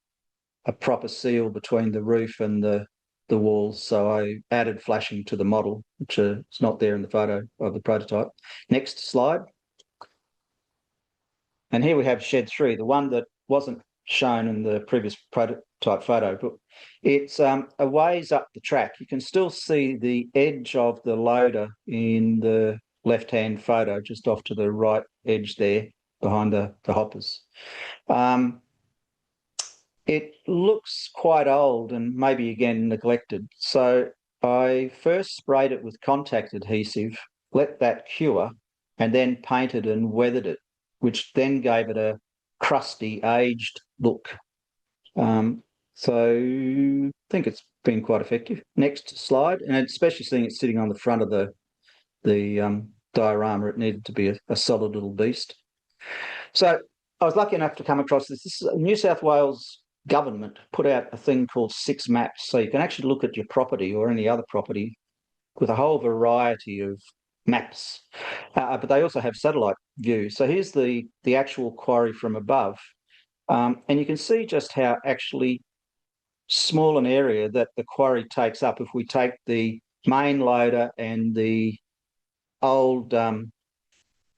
a proper seal between the roof and the walls, so I added flashing to the model, which is not there in the photo of the prototype. Next slide. And here we have shed 3, the one that wasn't shown in the previous prototype photo, but it's a ways up the track. You can still see the edge of the loader in the left-hand photo, just off to the right edge there, behind the hoppers. It looks quite old and maybe again neglected. So I first sprayed it with contact adhesive, let that cure, and then painted and weathered it, which then gave it a crusty, aged look. So I think it's been quite effective. Next slide, and especially seeing it sitting on the front of the diorama, it needed to be a solid little beast. So I was lucky enough to come across this. This is New South Wales government put out a thing called 6 maps. So you can actually look at your property or any other property with a whole variety of maps, but they also have satellite view. So here's the actual quarry from above, and you can see just how actually small an area that the quarry takes up. If we take the main loader and the old, can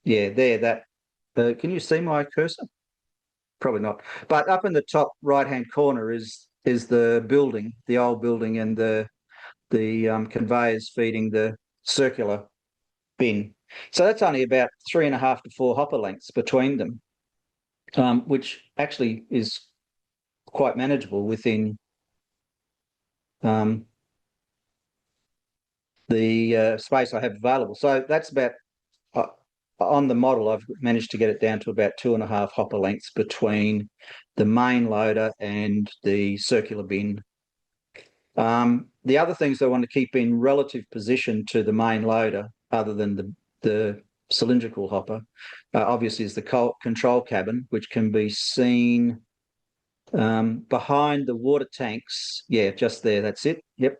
you see my cursor? Probably not. But up in the top right-hand corner is the building, the old building, and the conveyors feeding the circular bin. So that's only about 3.5 to 4 hopper lengths between them, which actually is quite manageable within the space I have available. So that's about, on the model, I've managed to get it down to about 2.5 hopper lengths between the main loader and the circular bin. The other things I want to keep in relative position to the main loader, other than the cylindrical hopper, obviously is the control cabin, which can be seen behind the water tanks. Yeah, just there, that's it. Yep.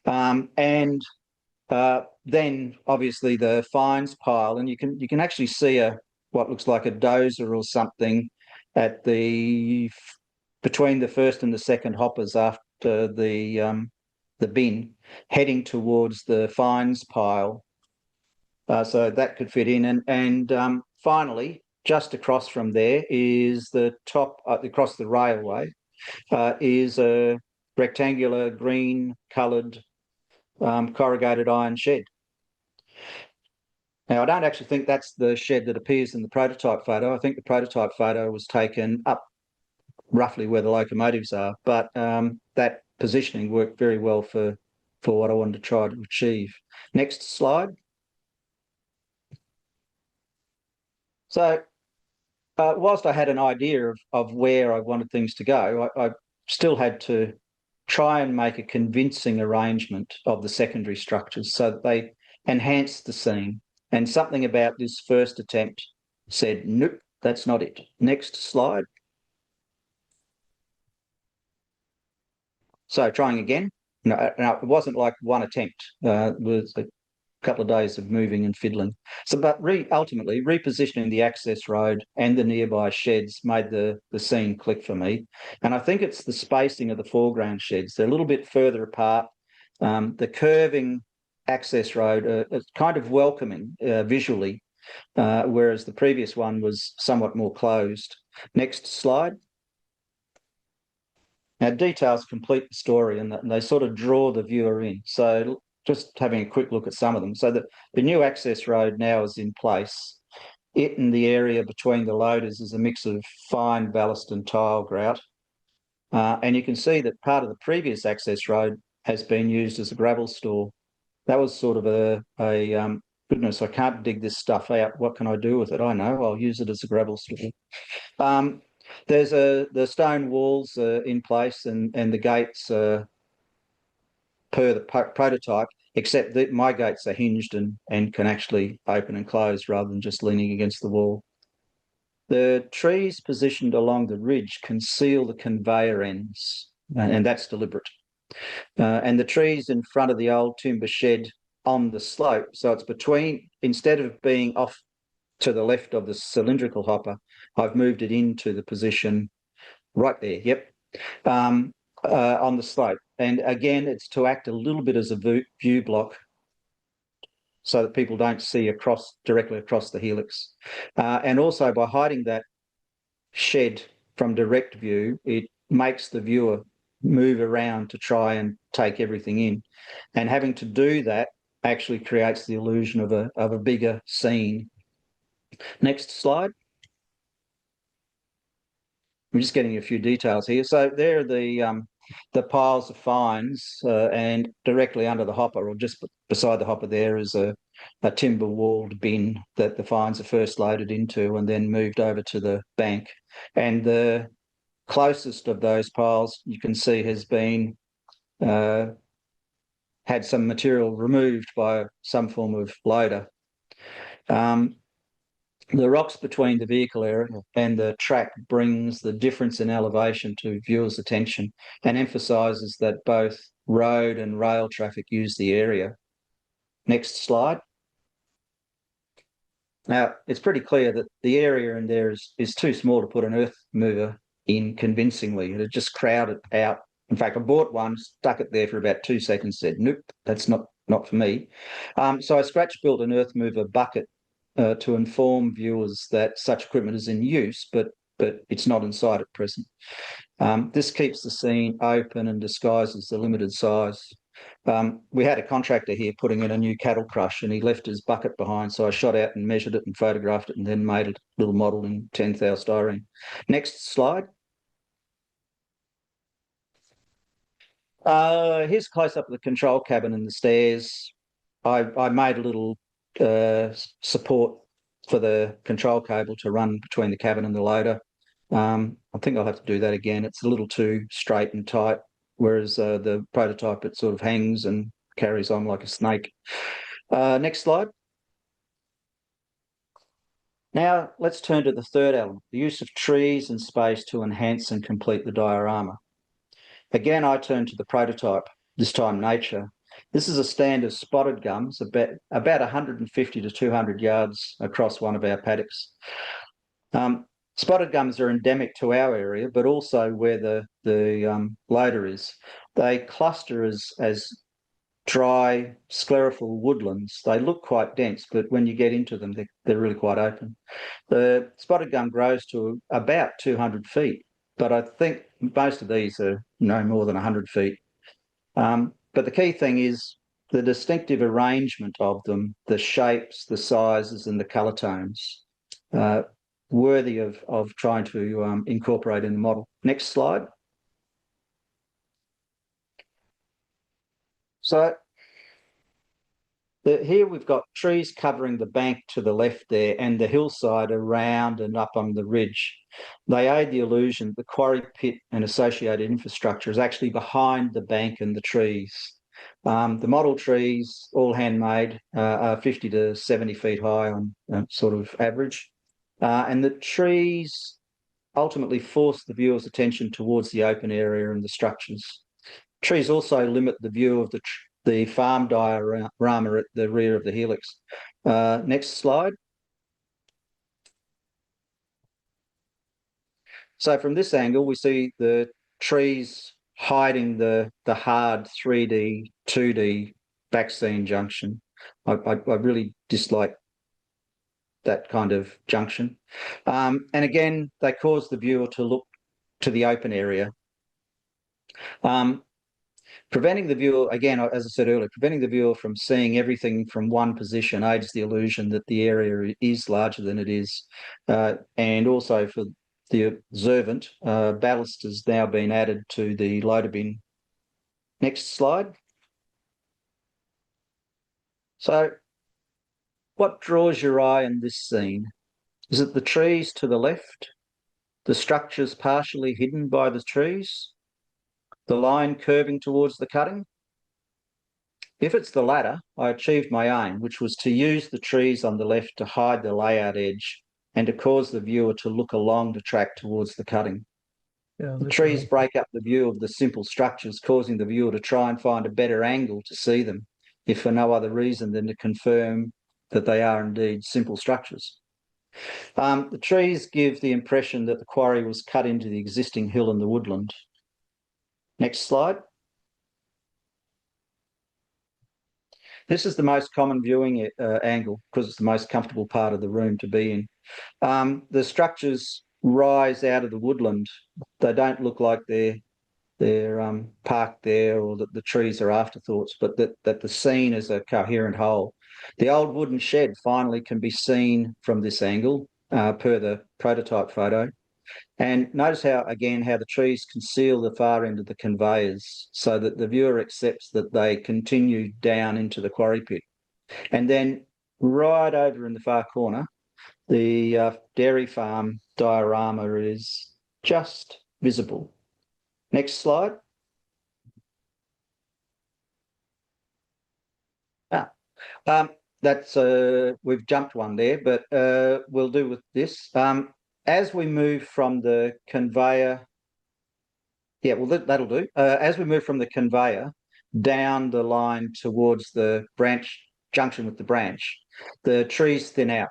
And then obviously the fines pile, and you can actually see what looks like a dozer or something at between the first and the second hoppers after the bin, heading towards the fines pile. So that could fit in, and finally, just across from there is the top, across the railway, is a rectangular green coloured corrugated iron shed. Now, I don't actually think that's the shed that appears in the prototype photo. I think the prototype photo was taken up roughly where the locomotives are, but that positioning worked very well for what I wanted to try to achieve. Next slide. So whilst I had an idea of where I wanted things to go, I still had to try and make a convincing arrangement of the secondary structures so that they enhanced the scene. And something about this first attempt said, nope, that's not it. Next slide. So trying again. No, it wasn't like one attempt. It was a couple of days of moving and fiddling. So, but ultimately, repositioning the access road and the nearby sheds made the scene click for me. And I think it's the spacing of the foreground sheds. They're a little bit further apart. The curving access road is kind of welcoming visually, whereas the previous one was somewhat more closed. Next slide. Now, details complete the story and they sort of draw the viewer in. So just having a quick look at some of them. So the new access road now is in place. It and the area between the loaders is a mix of fine ballast and tile grout. And you can see that part of the previous access road has been used as a gravel store. That was sort of a goodness, I can't dig this stuff out. What can I do with it? I know, I'll use it as a gravel store. There's the stone walls in place and the gates per the prototype, except that my gates are hinged and can actually open and close rather than just leaning against the wall. The trees positioned along the ridge conceal the conveyor ends, and that's deliberate. And the trees in front of the old timber shed on the slope, so it's between, instead of being off to the left of the cylindrical hopper, I've moved it into the position right there, yep, on the slope. And again, it's to act a little bit as a view block so that people don't see directly across the helix. And also by hiding that shed from direct view, it makes the viewer move around to try and take everything in. And having to do that actually creates the illusion of a bigger scene. Next slide. I'm just getting a few details here. So there are the piles of fines, and directly under the hopper, or just beside the hopper there, is a timber walled bin that the fines are first loaded into and then moved over to the bank. And the closest of those piles you can see has been had some material removed by some form of loader. The rocks between the vehicle area and the track brings the difference in elevation to viewers' attention and emphasises that both road and rail traffic use the area. Next slide. Now, it's pretty clear that the area in there is too small to put an earth mover in convincingly. It just crowded out. In fact, I bought one, stuck it there for about 2 seconds, said, nope, that's not for me. So I scratch built an earth mover bucket to inform viewers that such equipment is in use, but it's not inside at present. This keeps the scene open and disguises the limited size. We had a contractor here putting in a new cattle crush and he left his bucket behind, so I shot out and measured it and photographed it and then made a little model in 10 thou styrene. Next slide. Here's a close-up of the control cabin and the stairs. I made a little support for the control cable to run between the cabin and the loader. I think I'll have to do that again. It's a little too straight and tight, whereas the prototype, it sort of hangs and carries on like a snake. Next slide. Now let's turn to the third element, the use of trees and space to enhance and complete the diorama. Again, I turn to the prototype, this time nature. This is a stand of spotted gums, about 150 to 200 yards across one of our paddocks. Spotted gums are endemic to our area, but also where the loader is. They cluster as dry sclerophyll woodlands. They look quite dense, but when you get into them, they're really quite open. The spotted gum grows to about 200 feet, but I think most of these are no more than 100 feet. But the key thing is the distinctive arrangement of them, the shapes, the sizes, and the colour tones, worthy of trying to incorporate in the model. Next slide. So Here we've got trees covering the bank to the left there and the hillside around and up on the ridge. They aid the illusion that the quarry pit and associated infrastructure is actually behind the bank and the trees. The model trees, all handmade, are 50 to 70 feet high on sort of average. And the trees ultimately force the viewer's attention towards the open area and the structures. Trees also limit the view of the farm diorama at the rear of the helix. Next slide. So from this angle, we see the trees hiding the hard 3D, 2D backscene junction. I really dislike that kind of junction. And again, they cause the viewer to look to the open area. Preventing the viewer, again, as I said earlier, preventing the viewer from seeing everything from one position aids the illusion that the area is larger than it is. And also for the observant, ballast has now been added to the loader bin. Next slide. So what draws your eye in this scene? Is it the trees to the left, the structures partially hidden by the trees, the line curving towards the cutting? If it's the latter, I achieved my aim, which was to use the trees on the left to hide the layout edge and to cause the viewer to look along the track towards the cutting. Yeah, the trees break up the view of the simple structures, causing the viewer to try and find a better angle to see them, if for no other reason than to confirm that they are indeed simple structures. The trees give the impression that the quarry was cut into the existing hill in the woodland. Next slide. This is the most common viewing angle because it's the most comfortable part of the room to be in. The structures rise out of the woodland. They don't look like they're parked there or that the trees are afterthoughts, but that the scene is a coherent whole. The old wooden shed finally can be seen from this angle per the prototype photo. And notice how the trees conceal the far end of the conveyors so that the viewer accepts that they continue down into the quarry pit. And then right over in the far corner, the dairy farm diorama is just visible. Next slide. That's we've jumped one there, but we'll do with this. As we move from the conveyor, that'll do. As we move from the conveyor down the line towards the branch junction with the branch, the trees thin out,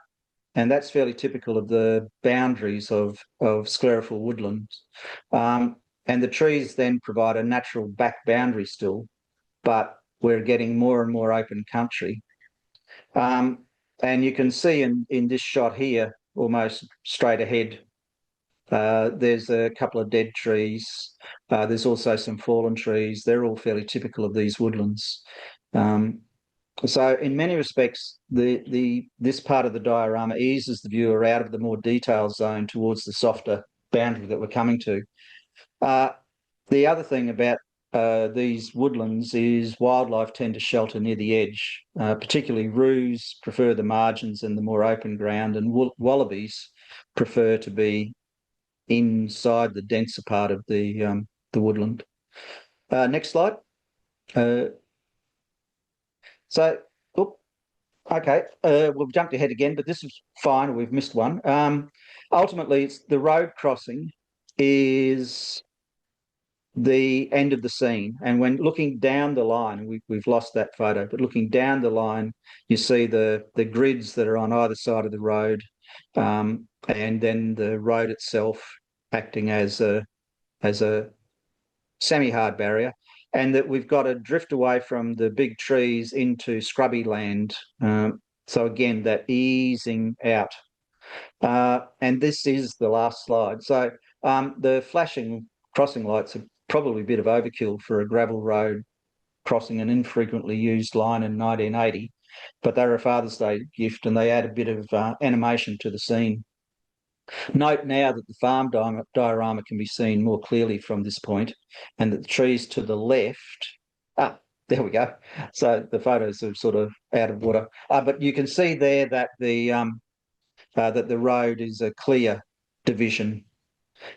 and that's fairly typical of the boundaries of sclerophyll woodlands. And the trees then provide a natural back boundary still, but we're getting more and more open country. And you can see in this shot here, almost straight ahead, there's a couple of dead trees. There's also some fallen trees. They're all fairly typical of these woodlands. So in many respects, this part of the diorama eases the viewer out of the more detailed zone towards the softer boundary that we're coming to. The other thing about these woodlands is wildlife tend to shelter near the edge, particularly roos prefer the margins and the more open ground, and wallabies prefer to be inside the denser part of the woodland. Next slide. We've jumped ahead again, but this is fine. We've missed one. Ultimately, it's the road crossing is the end of the scene, and when looking down the line, we've lost that photo, but looking down the line, you see the grids that are on either side of the road, and then the road itself acting as a semi-hard barrier, and that we've got to drift away from the big trees into scrubby land. So again, that easing out. And this is the last slide. So the flashing crossing lights are probably a bit of overkill for a gravel road crossing an infrequently used line in 1980, but they're a Father's Day gift and they add a bit of animation to the scene. Note now that the farm diorama can be seen more clearly from this point, and that the trees to the left, There we go. So the photos are sort of out of water. But you can see there that the road is a clear division,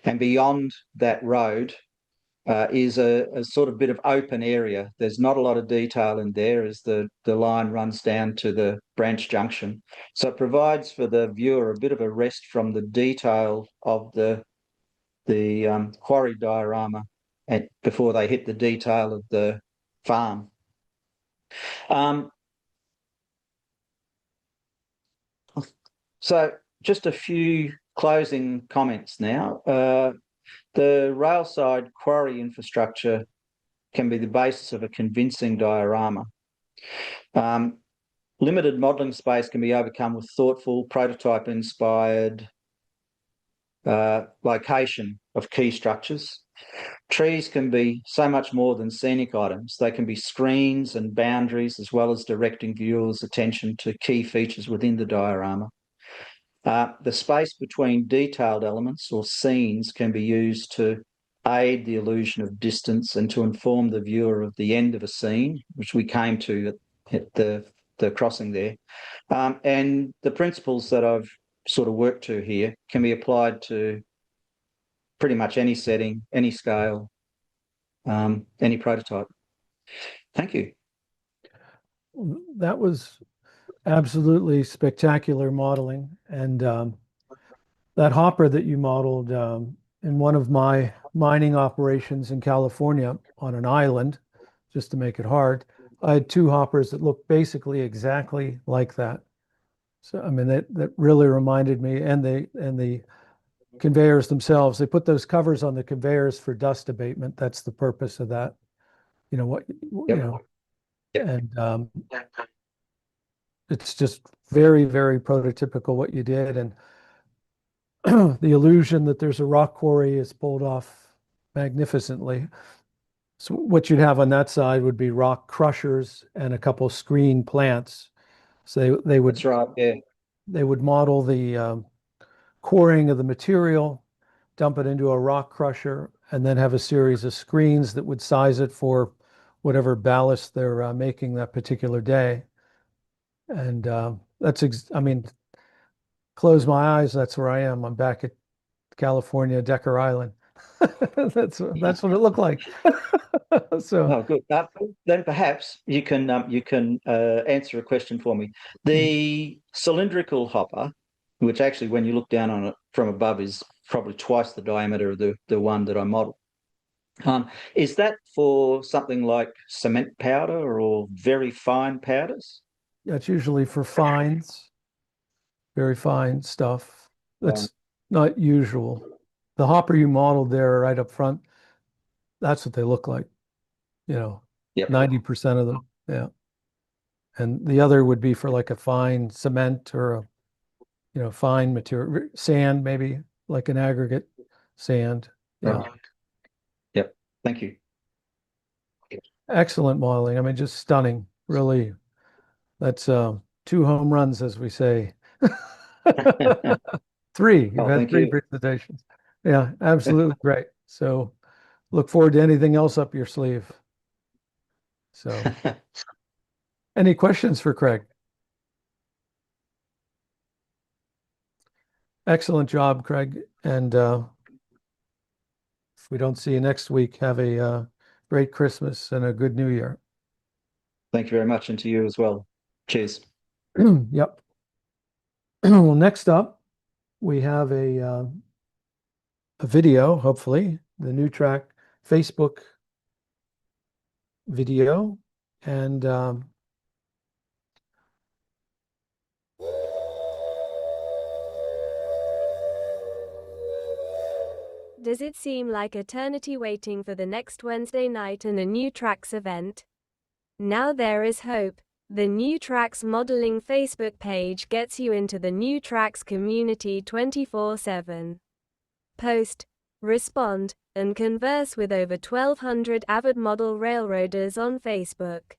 and beyond that road is a sort of bit of open area. There's not a lot of detail in there as the line runs down to the branch junction. So it provides for the viewer a bit of a rest from the detail of the quarry diorama before they hit the detail of the farm. So just a few closing comments now. The railside quarry infrastructure can be the basis of a convincing diorama. Limited modelling space can be overcome with thoughtful, prototype-inspired location of key structures. Trees can be so much more than scenic items. They can be screens and boundaries, as well as directing viewers' attention to key features within the diorama. The space between detailed elements or scenes can be used to aid the illusion of distance and to inform the viewer of the end of a scene, which we came to at the crossing there. And the principles that I've sort of worked to here can be applied to pretty much any setting, any scale, any prototype. Thank you. That was absolutely spectacular modeling. And that hopper that you modeled in one of my mining operations in California on an island, just to make it hard, I had two hoppers that looked basically exactly like that. So, I mean, that really reminded me, and the conveyors themselves, they put those covers on the conveyors for dust abatement. That's the purpose of that. You know what, you know, and it's just very, very prototypical what you did. And the illusion that there's a rock quarry is pulled off magnificently. So what you'd have on that side would be rock crushers and a couple screen plants. So they would, That's right, yeah. They would model the coring of the material, dump it into a rock crusher, and then have a series of screens that would size it for whatever ballast they're making that particular day. And I mean, close my eyes, that's where I am. I'm back at California, Decker Island. That's what it looked like. So, oh, good. Then perhaps you can answer a question for me. The cylindrical hopper, which actually, when you look down on it from above, is probably twice the diameter of the one that I modelled. Is that for something like cement powder or very fine powders? That's usually for fines, very fine stuff. That's not usual. The hopper you modeled there right up front, that's what they look like, you know, 90% of them. Yeah. And the other would be for like a fine cement or a, you know, fine material, sand, maybe like an aggregate sand. Yeah. Yep. Thank you. Excellent modeling. I mean, just stunning. Really. That's 2 home runs, as we say. 3. You've had 3 presentations. Yeah, absolutely great. So look forward to anything else up your sleeve. So any questions for Craig? Excellent job, Craig. And if we don't see you next week, have a great Christmas and a good New Year. Thank you very much, and to you as well. Cheers. Yep. Well, next up, we have a video, hopefully, the New Track Facebook video. And does it seem like eternity waiting for the next Wednesday night and a New Tracks event? Now there is hope. The New Tracks Modeling Facebook page gets you into the New Tracks community 24/7. Post, respond, and converse with over 1,200 avid model railroaders on Facebook.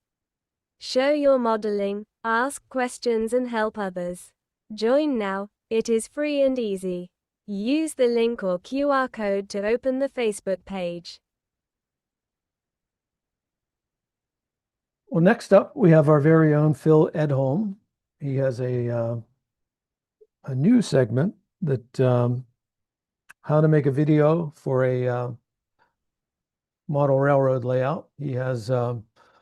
Show your modeling, ask questions, and help others. Join now, it is free and easy. Use the link or QR code to open the Facebook page. Well, next up, we have our very own Phil Edholm. He has a new segment that how to make a video for a model railroad layout. He has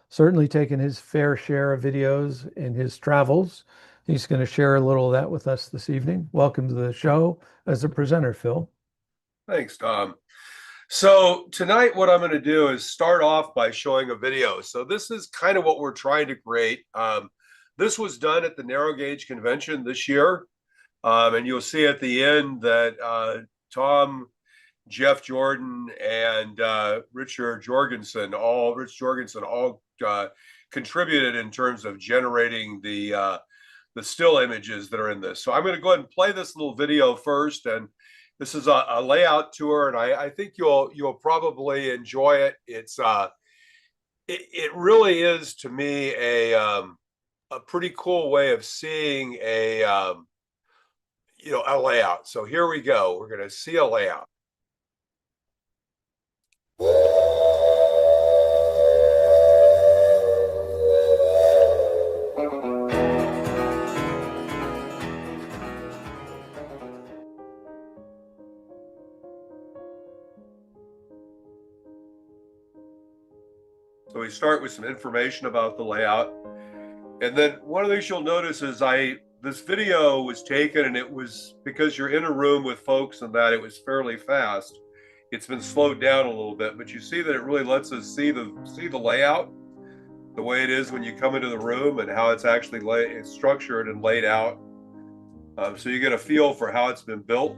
certainly taken his fair share of videos in his travels. He's going to share a little of that with us this evening. Welcome to the show as a presenter, Phil. Thanks, Tom. So tonight, what I'm going to do is start off by showing a video. So this is kind of what we're trying to create. This was done at the Narrow Gauge Convention this year. And you'll see at the end that Tom, Jeff Jordan, and Rich Jorgensen all contributed in terms of generating the still images that are in this. So I'm going to go ahead and play this little video first. And this is a layout tour, and I think you'll probably enjoy it. It really is, to me, a pretty cool way of seeing a layout. So here we go. We're going to see a layout. So we start with some information about the layout. And then one of the things you'll notice is this video was taken, and it was, because you're in a room with folks and that, it was fairly fast. It's been slowed down a little bit, but you see that it really lets us see the layout the way it is when you come into the room, and how it's actually it's structured and laid out. So you get a feel for how it's been built.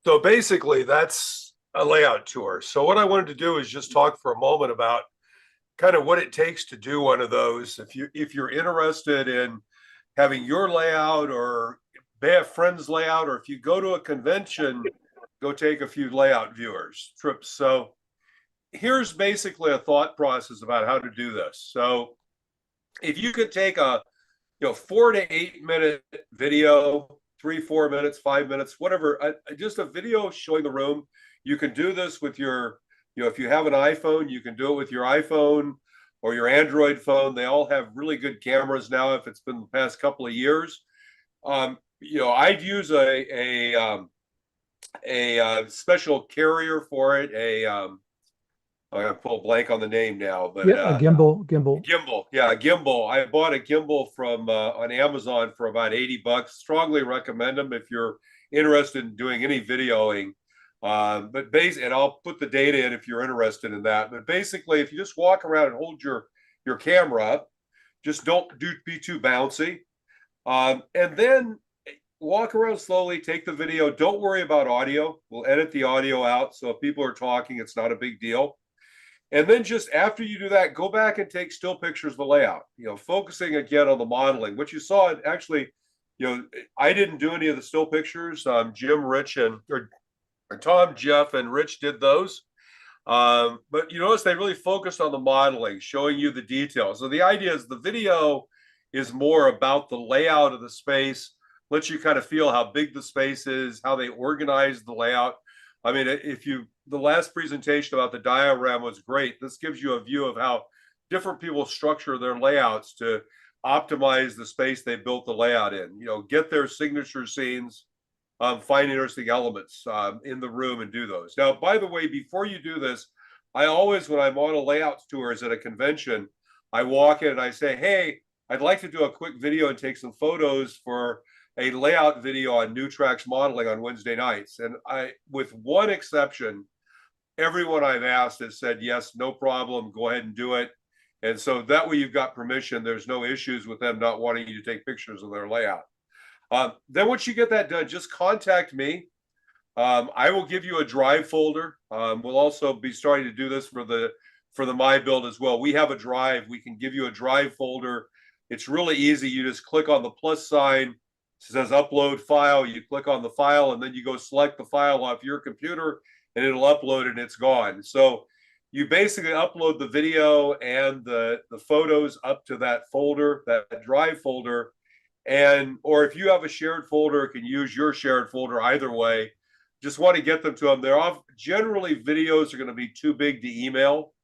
So basically, that's a layout tour. So what I wanted to do is just talk for a moment about kind of what it takes to do one of those. If you're interested in having your layout or a friend's layout, or if you go to a convention, go take a few layout viewers trips. So here's basically a thought process about how to do this. So if you could take a 4 to 8 minute video, 3-4 minutes, 5 minutes, whatever, just a video showing the room. You can do this with your, if you have an iPhone, you can do it with your iPhone or your Android phone. They all have really good cameras now if it's been the past couple of years. I'd use a special carrier for it, I got to pull a blank on the name now, but yeah, a gimbal. Yeah, a gimbal. I bought a gimbal from on Amazon for about $80. Strongly recommend them if you're interested in doing any videoing. But basically, and I'll put the data in if you're interested in that. But basically, if you just walk around and hold your camera up, just don't be too bouncy, and then walk around slowly. Take the video. Don't worry about audio. We'll edit the audio out, so if people are talking, it's not a big deal. And then just after you do that, go back and take still pictures of the layout, focusing again on the modeling. What you saw, actually, I didn't do any of the still pictures. Jim, Rich, or Tom, Jeff, and Rich did those. But you notice they really focused on the modeling, showing you the details. So the idea is the video is more about the layout of the space, lets you kind of feel how big the space is, how they organize the layout. I mean, the last presentation about the diagram was great. This gives you a view of how different people structure their layouts to optimize the space they built the layout in. Get their signature scenes, find interesting elements in the room and do those. Now, by the way, before you do this, I always, when I'm on a layout tours at a convention, I walk in and I say, hey, I'd like to do a quick video and take some photos for a layout video on New Tracks modeling on Wednesday nights. And with one exception, everyone I've asked has said, yes, no problem, go ahead and do it. And so that way you've got permission. There's no issues with them not wanting you to take pictures of their layout. Then once you get that done, just contact me. I will give you a drive folder. We'll also be starting to do this for the My Build as well. We have a drive. We can give you a drive folder. It's really easy. You just click on the plus sign. It says upload file. You click on the file and then you go select the file off your computer and it'll upload and it's gone. So you basically upload the video and the photos up to that folder, that drive folder. Or if you have a shared folder, you can use your shared folder either way. Just want to get them to them. Generally videos are going to be too big to email.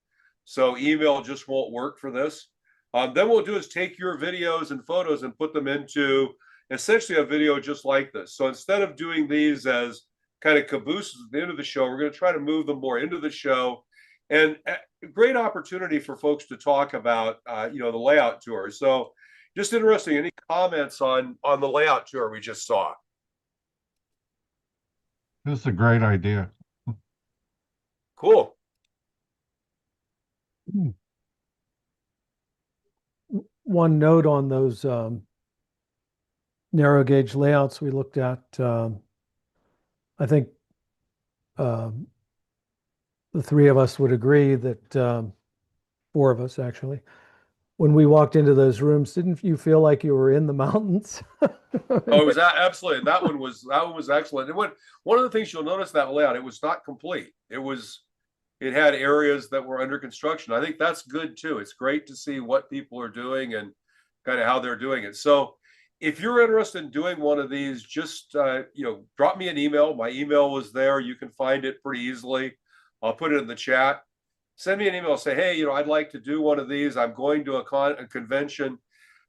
So email just won't work for this. Then what we'll do is take your videos and photos and put them into essentially a video just like this. So instead of doing these as kind of cabooses at the end of the show, we're going to try to move them more into the show. And a great opportunity for folks to talk about, the layout tour. So just interesting, any comments on the layout tour we just saw? This is a great idea. Cool. One note on those narrow gauge layouts we looked at, I think the three of us would agree that, four of us actually, when we walked into those rooms, didn't you feel like you were in the mountains? Oh, it was absolutely. And that one was excellent. And one of the things you'll notice that layout, it was not complete. It had areas that were under construction. I think that's good too. It's great to see what people are doing and kind of how they're doing it. So if you're interested in doing one of these, just drop me an email. My email was there. You can find it pretty easily. I'll put it in the chat. Send me an email. Say, hey, I'd like to do one of these. I'm going to a convention.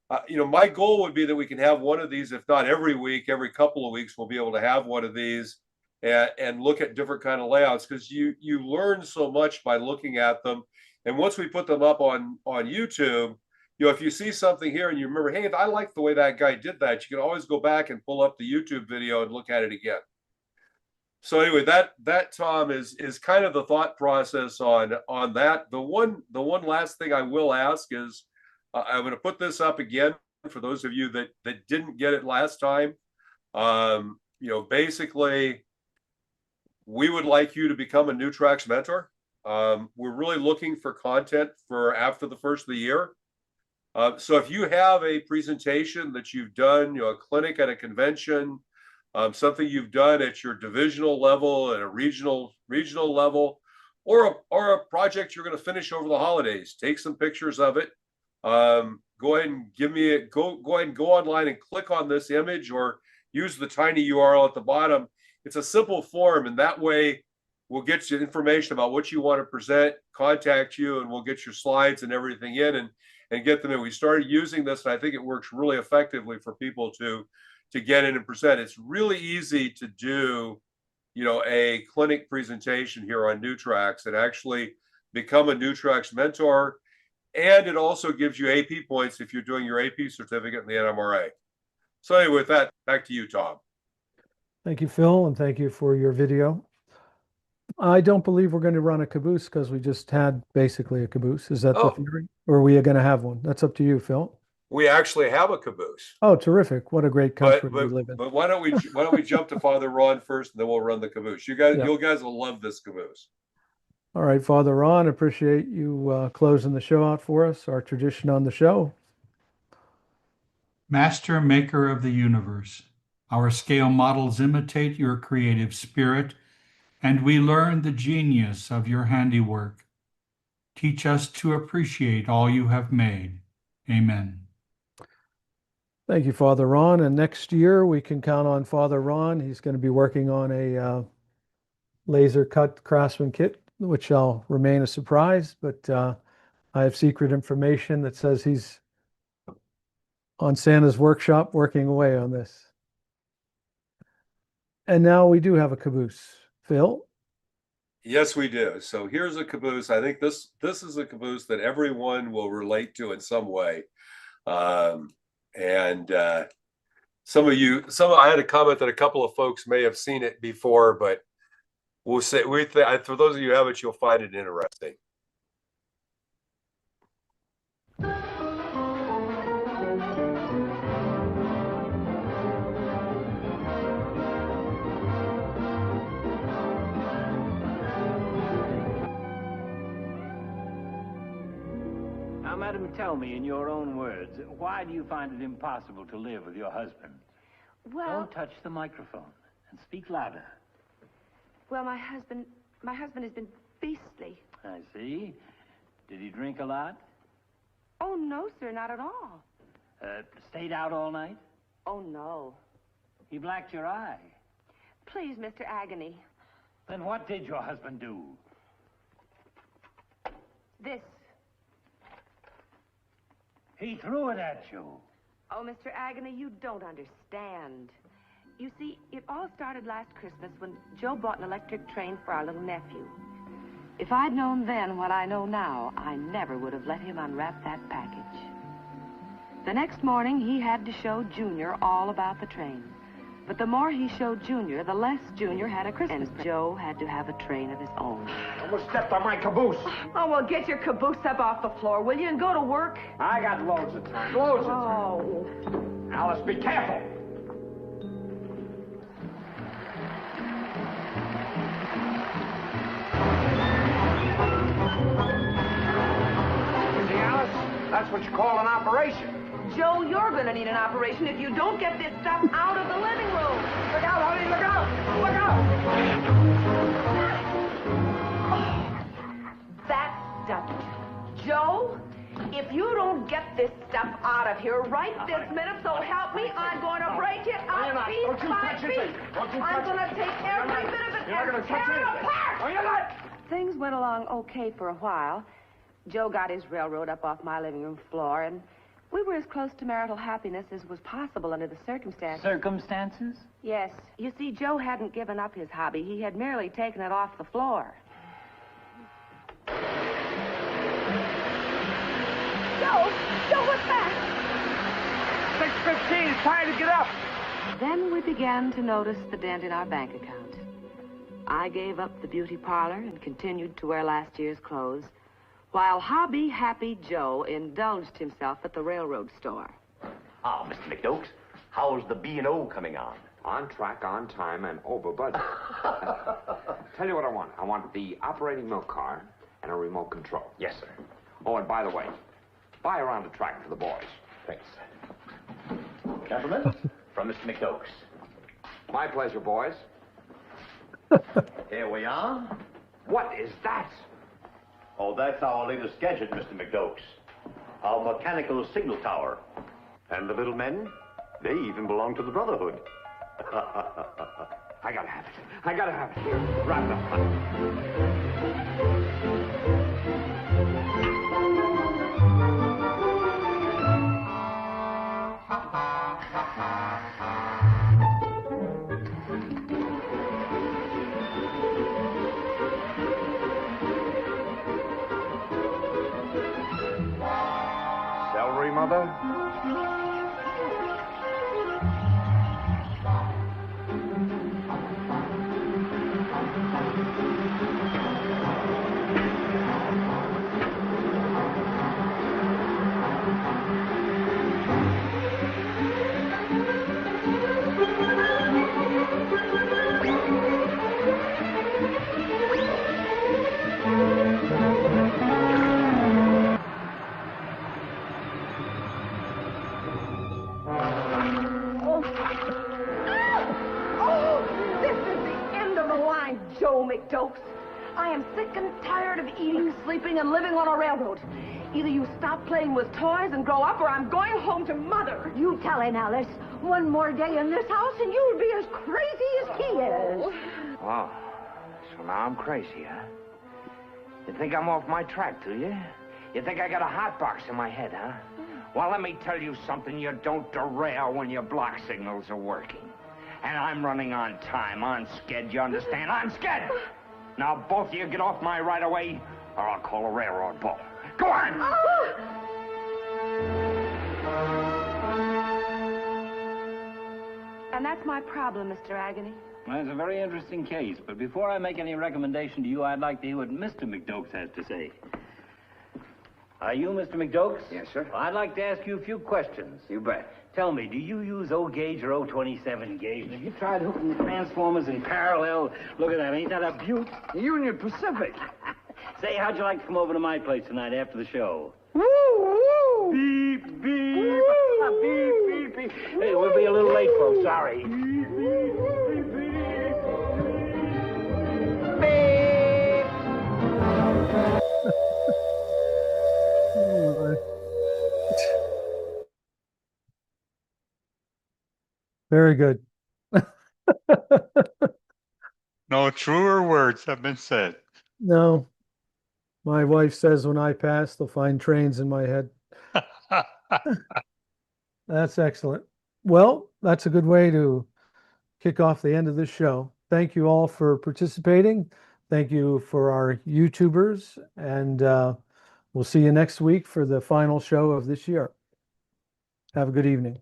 My goal would be that we can have one of these, if not every week, every couple of weeks, we'll be able to have one of these and look at different kind of layouts, because you learn so much by looking at them. And once we put them up on YouTube, if you see something here and you remember, hey, I like the way that guy did that, you can always go back and pull up the YouTube video and look at it again. So anyway, that Tom is kind of the thought process on that. The one last thing I will ask is, I'm going to put this up again for those of you that didn't get it last time. Basically, we would like you to become a New Tracks mentor. We're really looking for content for after the first of the year. So if you have a presentation that you've done, a clinic at a convention, something you've done at your divisional level, at a regional level, or a project you're going to finish over the holidays, take some pictures of it. Go ahead and go ahead and go online and click on this image, or use the tiny URL at the bottom. It's a simple form, and that way we'll get you information about what you want to present, contact you, and we'll get your slides and everything in and get them in. We started using this, and I think it works really effectively for people to get in and present. It's really easy to do, a clinic presentation here on New Tracks and actually become a New Tracks mentor. And it also gives you AP points if you're doing your AP certificate in the NMRA. So anyway, with that, back to you, Tom. Thank you, Phil, and thank you for your video. I don't believe we're going to run a caboose because we just had basically a caboose. Is that the theory? Or are we going to have one? That's up to you, Phil. We actually have a caboose. Oh, terrific. What a great country we live in. But why don't we jump to Father Ron first, and then we'll run the caboose. You guys will love this caboose. All right, Father Ron, appreciate you closing the show out for us, our tradition on the show. Master Maker of the universe, our scale models imitate your creative spirit, and we learn the genius of your handiwork. Teach us to appreciate all you have made. Amen. Thank you, Father Ron. And next year we can count on Father Ron. He's going to be working on a laser cut Craftsman kit, which shall remain a surprise, but I have secret information that says he's on Santa's workshop working away on this. And now we do have a caboose. Phil? Yes, we do. So here's a caboose. I think this is a caboose that everyone will relate to in some way. I had a comment that a couple of folks may have seen it before, but we'll say for those of you who have it, you'll find it interesting. Now, madam, tell me in your own words, why do you find it impossible to live with your husband? Well... Don't touch the microphone and speak louder. Well, my husband has been beastly. I see. Did he drink a lot? Oh, no, sir, not at all. Stayed out all night? Oh, no. He blacked your eye. Please, Mr. Agony. Then what did your husband do? This. He threw it at you. Oh, Mr. Agony, you don't understand. You see, it all started last Christmas when Joe bought an electric train for our little nephew. If I'd known then what I know now, I never would have let him unwrap that package. The next morning, he had to show Junior all about the train. But the more he showed Junior, the less Junior had a Christmas. And Joe had to have a train of his own. Almost stepped on my caboose. Oh, well, get your caboose up off the floor, will you, and go to work? I got loads of time. Loads of time. Oh. Alice, be careful. You see, Alice? That's what you call an operation. Joe, you're going to need an operation if you don't get this stuff out of the living room. Look out, honey, look out! Look out! Oh, that does it. Joe, if you don't get this stuff out of here right this minute, so help me, I'm going to break it up piece by piece. I'm going to take every bit of it and tear it apart. Oh, you're not. Things went along okay for a while. Joe got his railroad up off my living room floor, and we were as close to marital happiness as was possible under the circumstances. Circumstances? Yes. You see, Joe hadn't given up his hobby. He had merely taken it off the floor. Joe, what's that? 6:15, it's time to get up. Then we began to notice the dent in our bank account. I gave up the beauty parlor and continued to wear last year's clothes, while hobby-happy Joe indulged himself at the railroad store. Ah, Mr. McDoakes, how's the B&O coming on? On track, on time, and over budget. Tell you what I want. I want the operating milk car and a remote control. Yes, sir. Oh, and by the way, buy around the track for the boys. Thanks. Gentlemen, from Mr. McDoakes. My pleasure, boys. Here we are. What is that? Oh, that's our latest gadget, Mr. McDoakes. Our mechanical signal tower. And the little men, they even belong to the Brotherhood. I gotta have it. I gotta have it. Here, wrap it up. Celery, Mother? Joe McDoakes. I am sick and tired of eating, sleeping, and living on a railroad. Either you stop playing with toys and grow up, or I'm going home to Mother. You tell him, Alice. One more day in this house, and you'll be as crazy as he is. Wow. So now I'm crazy, huh? You think I'm off my track, do you? You think I got a hot box in my head, huh? Well, let me tell you something. You don't derail when your block signals are working. And I'm running on time, on sched, you understand? On sched! Now, both of you get off my right away, or I'll call a railroad bull. Go on! And that's my problem, Mr. Agony. Well, it's a very interesting case, but before I make any recommendation to you, I'd like to hear what Mr. McDoakes has to say. Are you Mr. McDoakes? Yes, sir. Well, I'd like to ask you a few questions. You bet. Tell me, do you use O gauge or O27 gauge? Have you tried hooking the transformers in parallel? Look at that, ain't that a beaut? Union Pacific. Say, how'd you like to come over to my place tonight after the show? Woo, woo! Beep, beep, beep, beep, beep. Hey, we'll be a little late, folks, sorry. Very good. No truer words have been said. No, my wife says when I pass, they'll find trains in my head. That's excellent. Well, that's a good way to kick off the end of this show. Thank you all for participating. Thank you for our YouTubers, and we'll see you next week for the final show of this year. Have a good evening.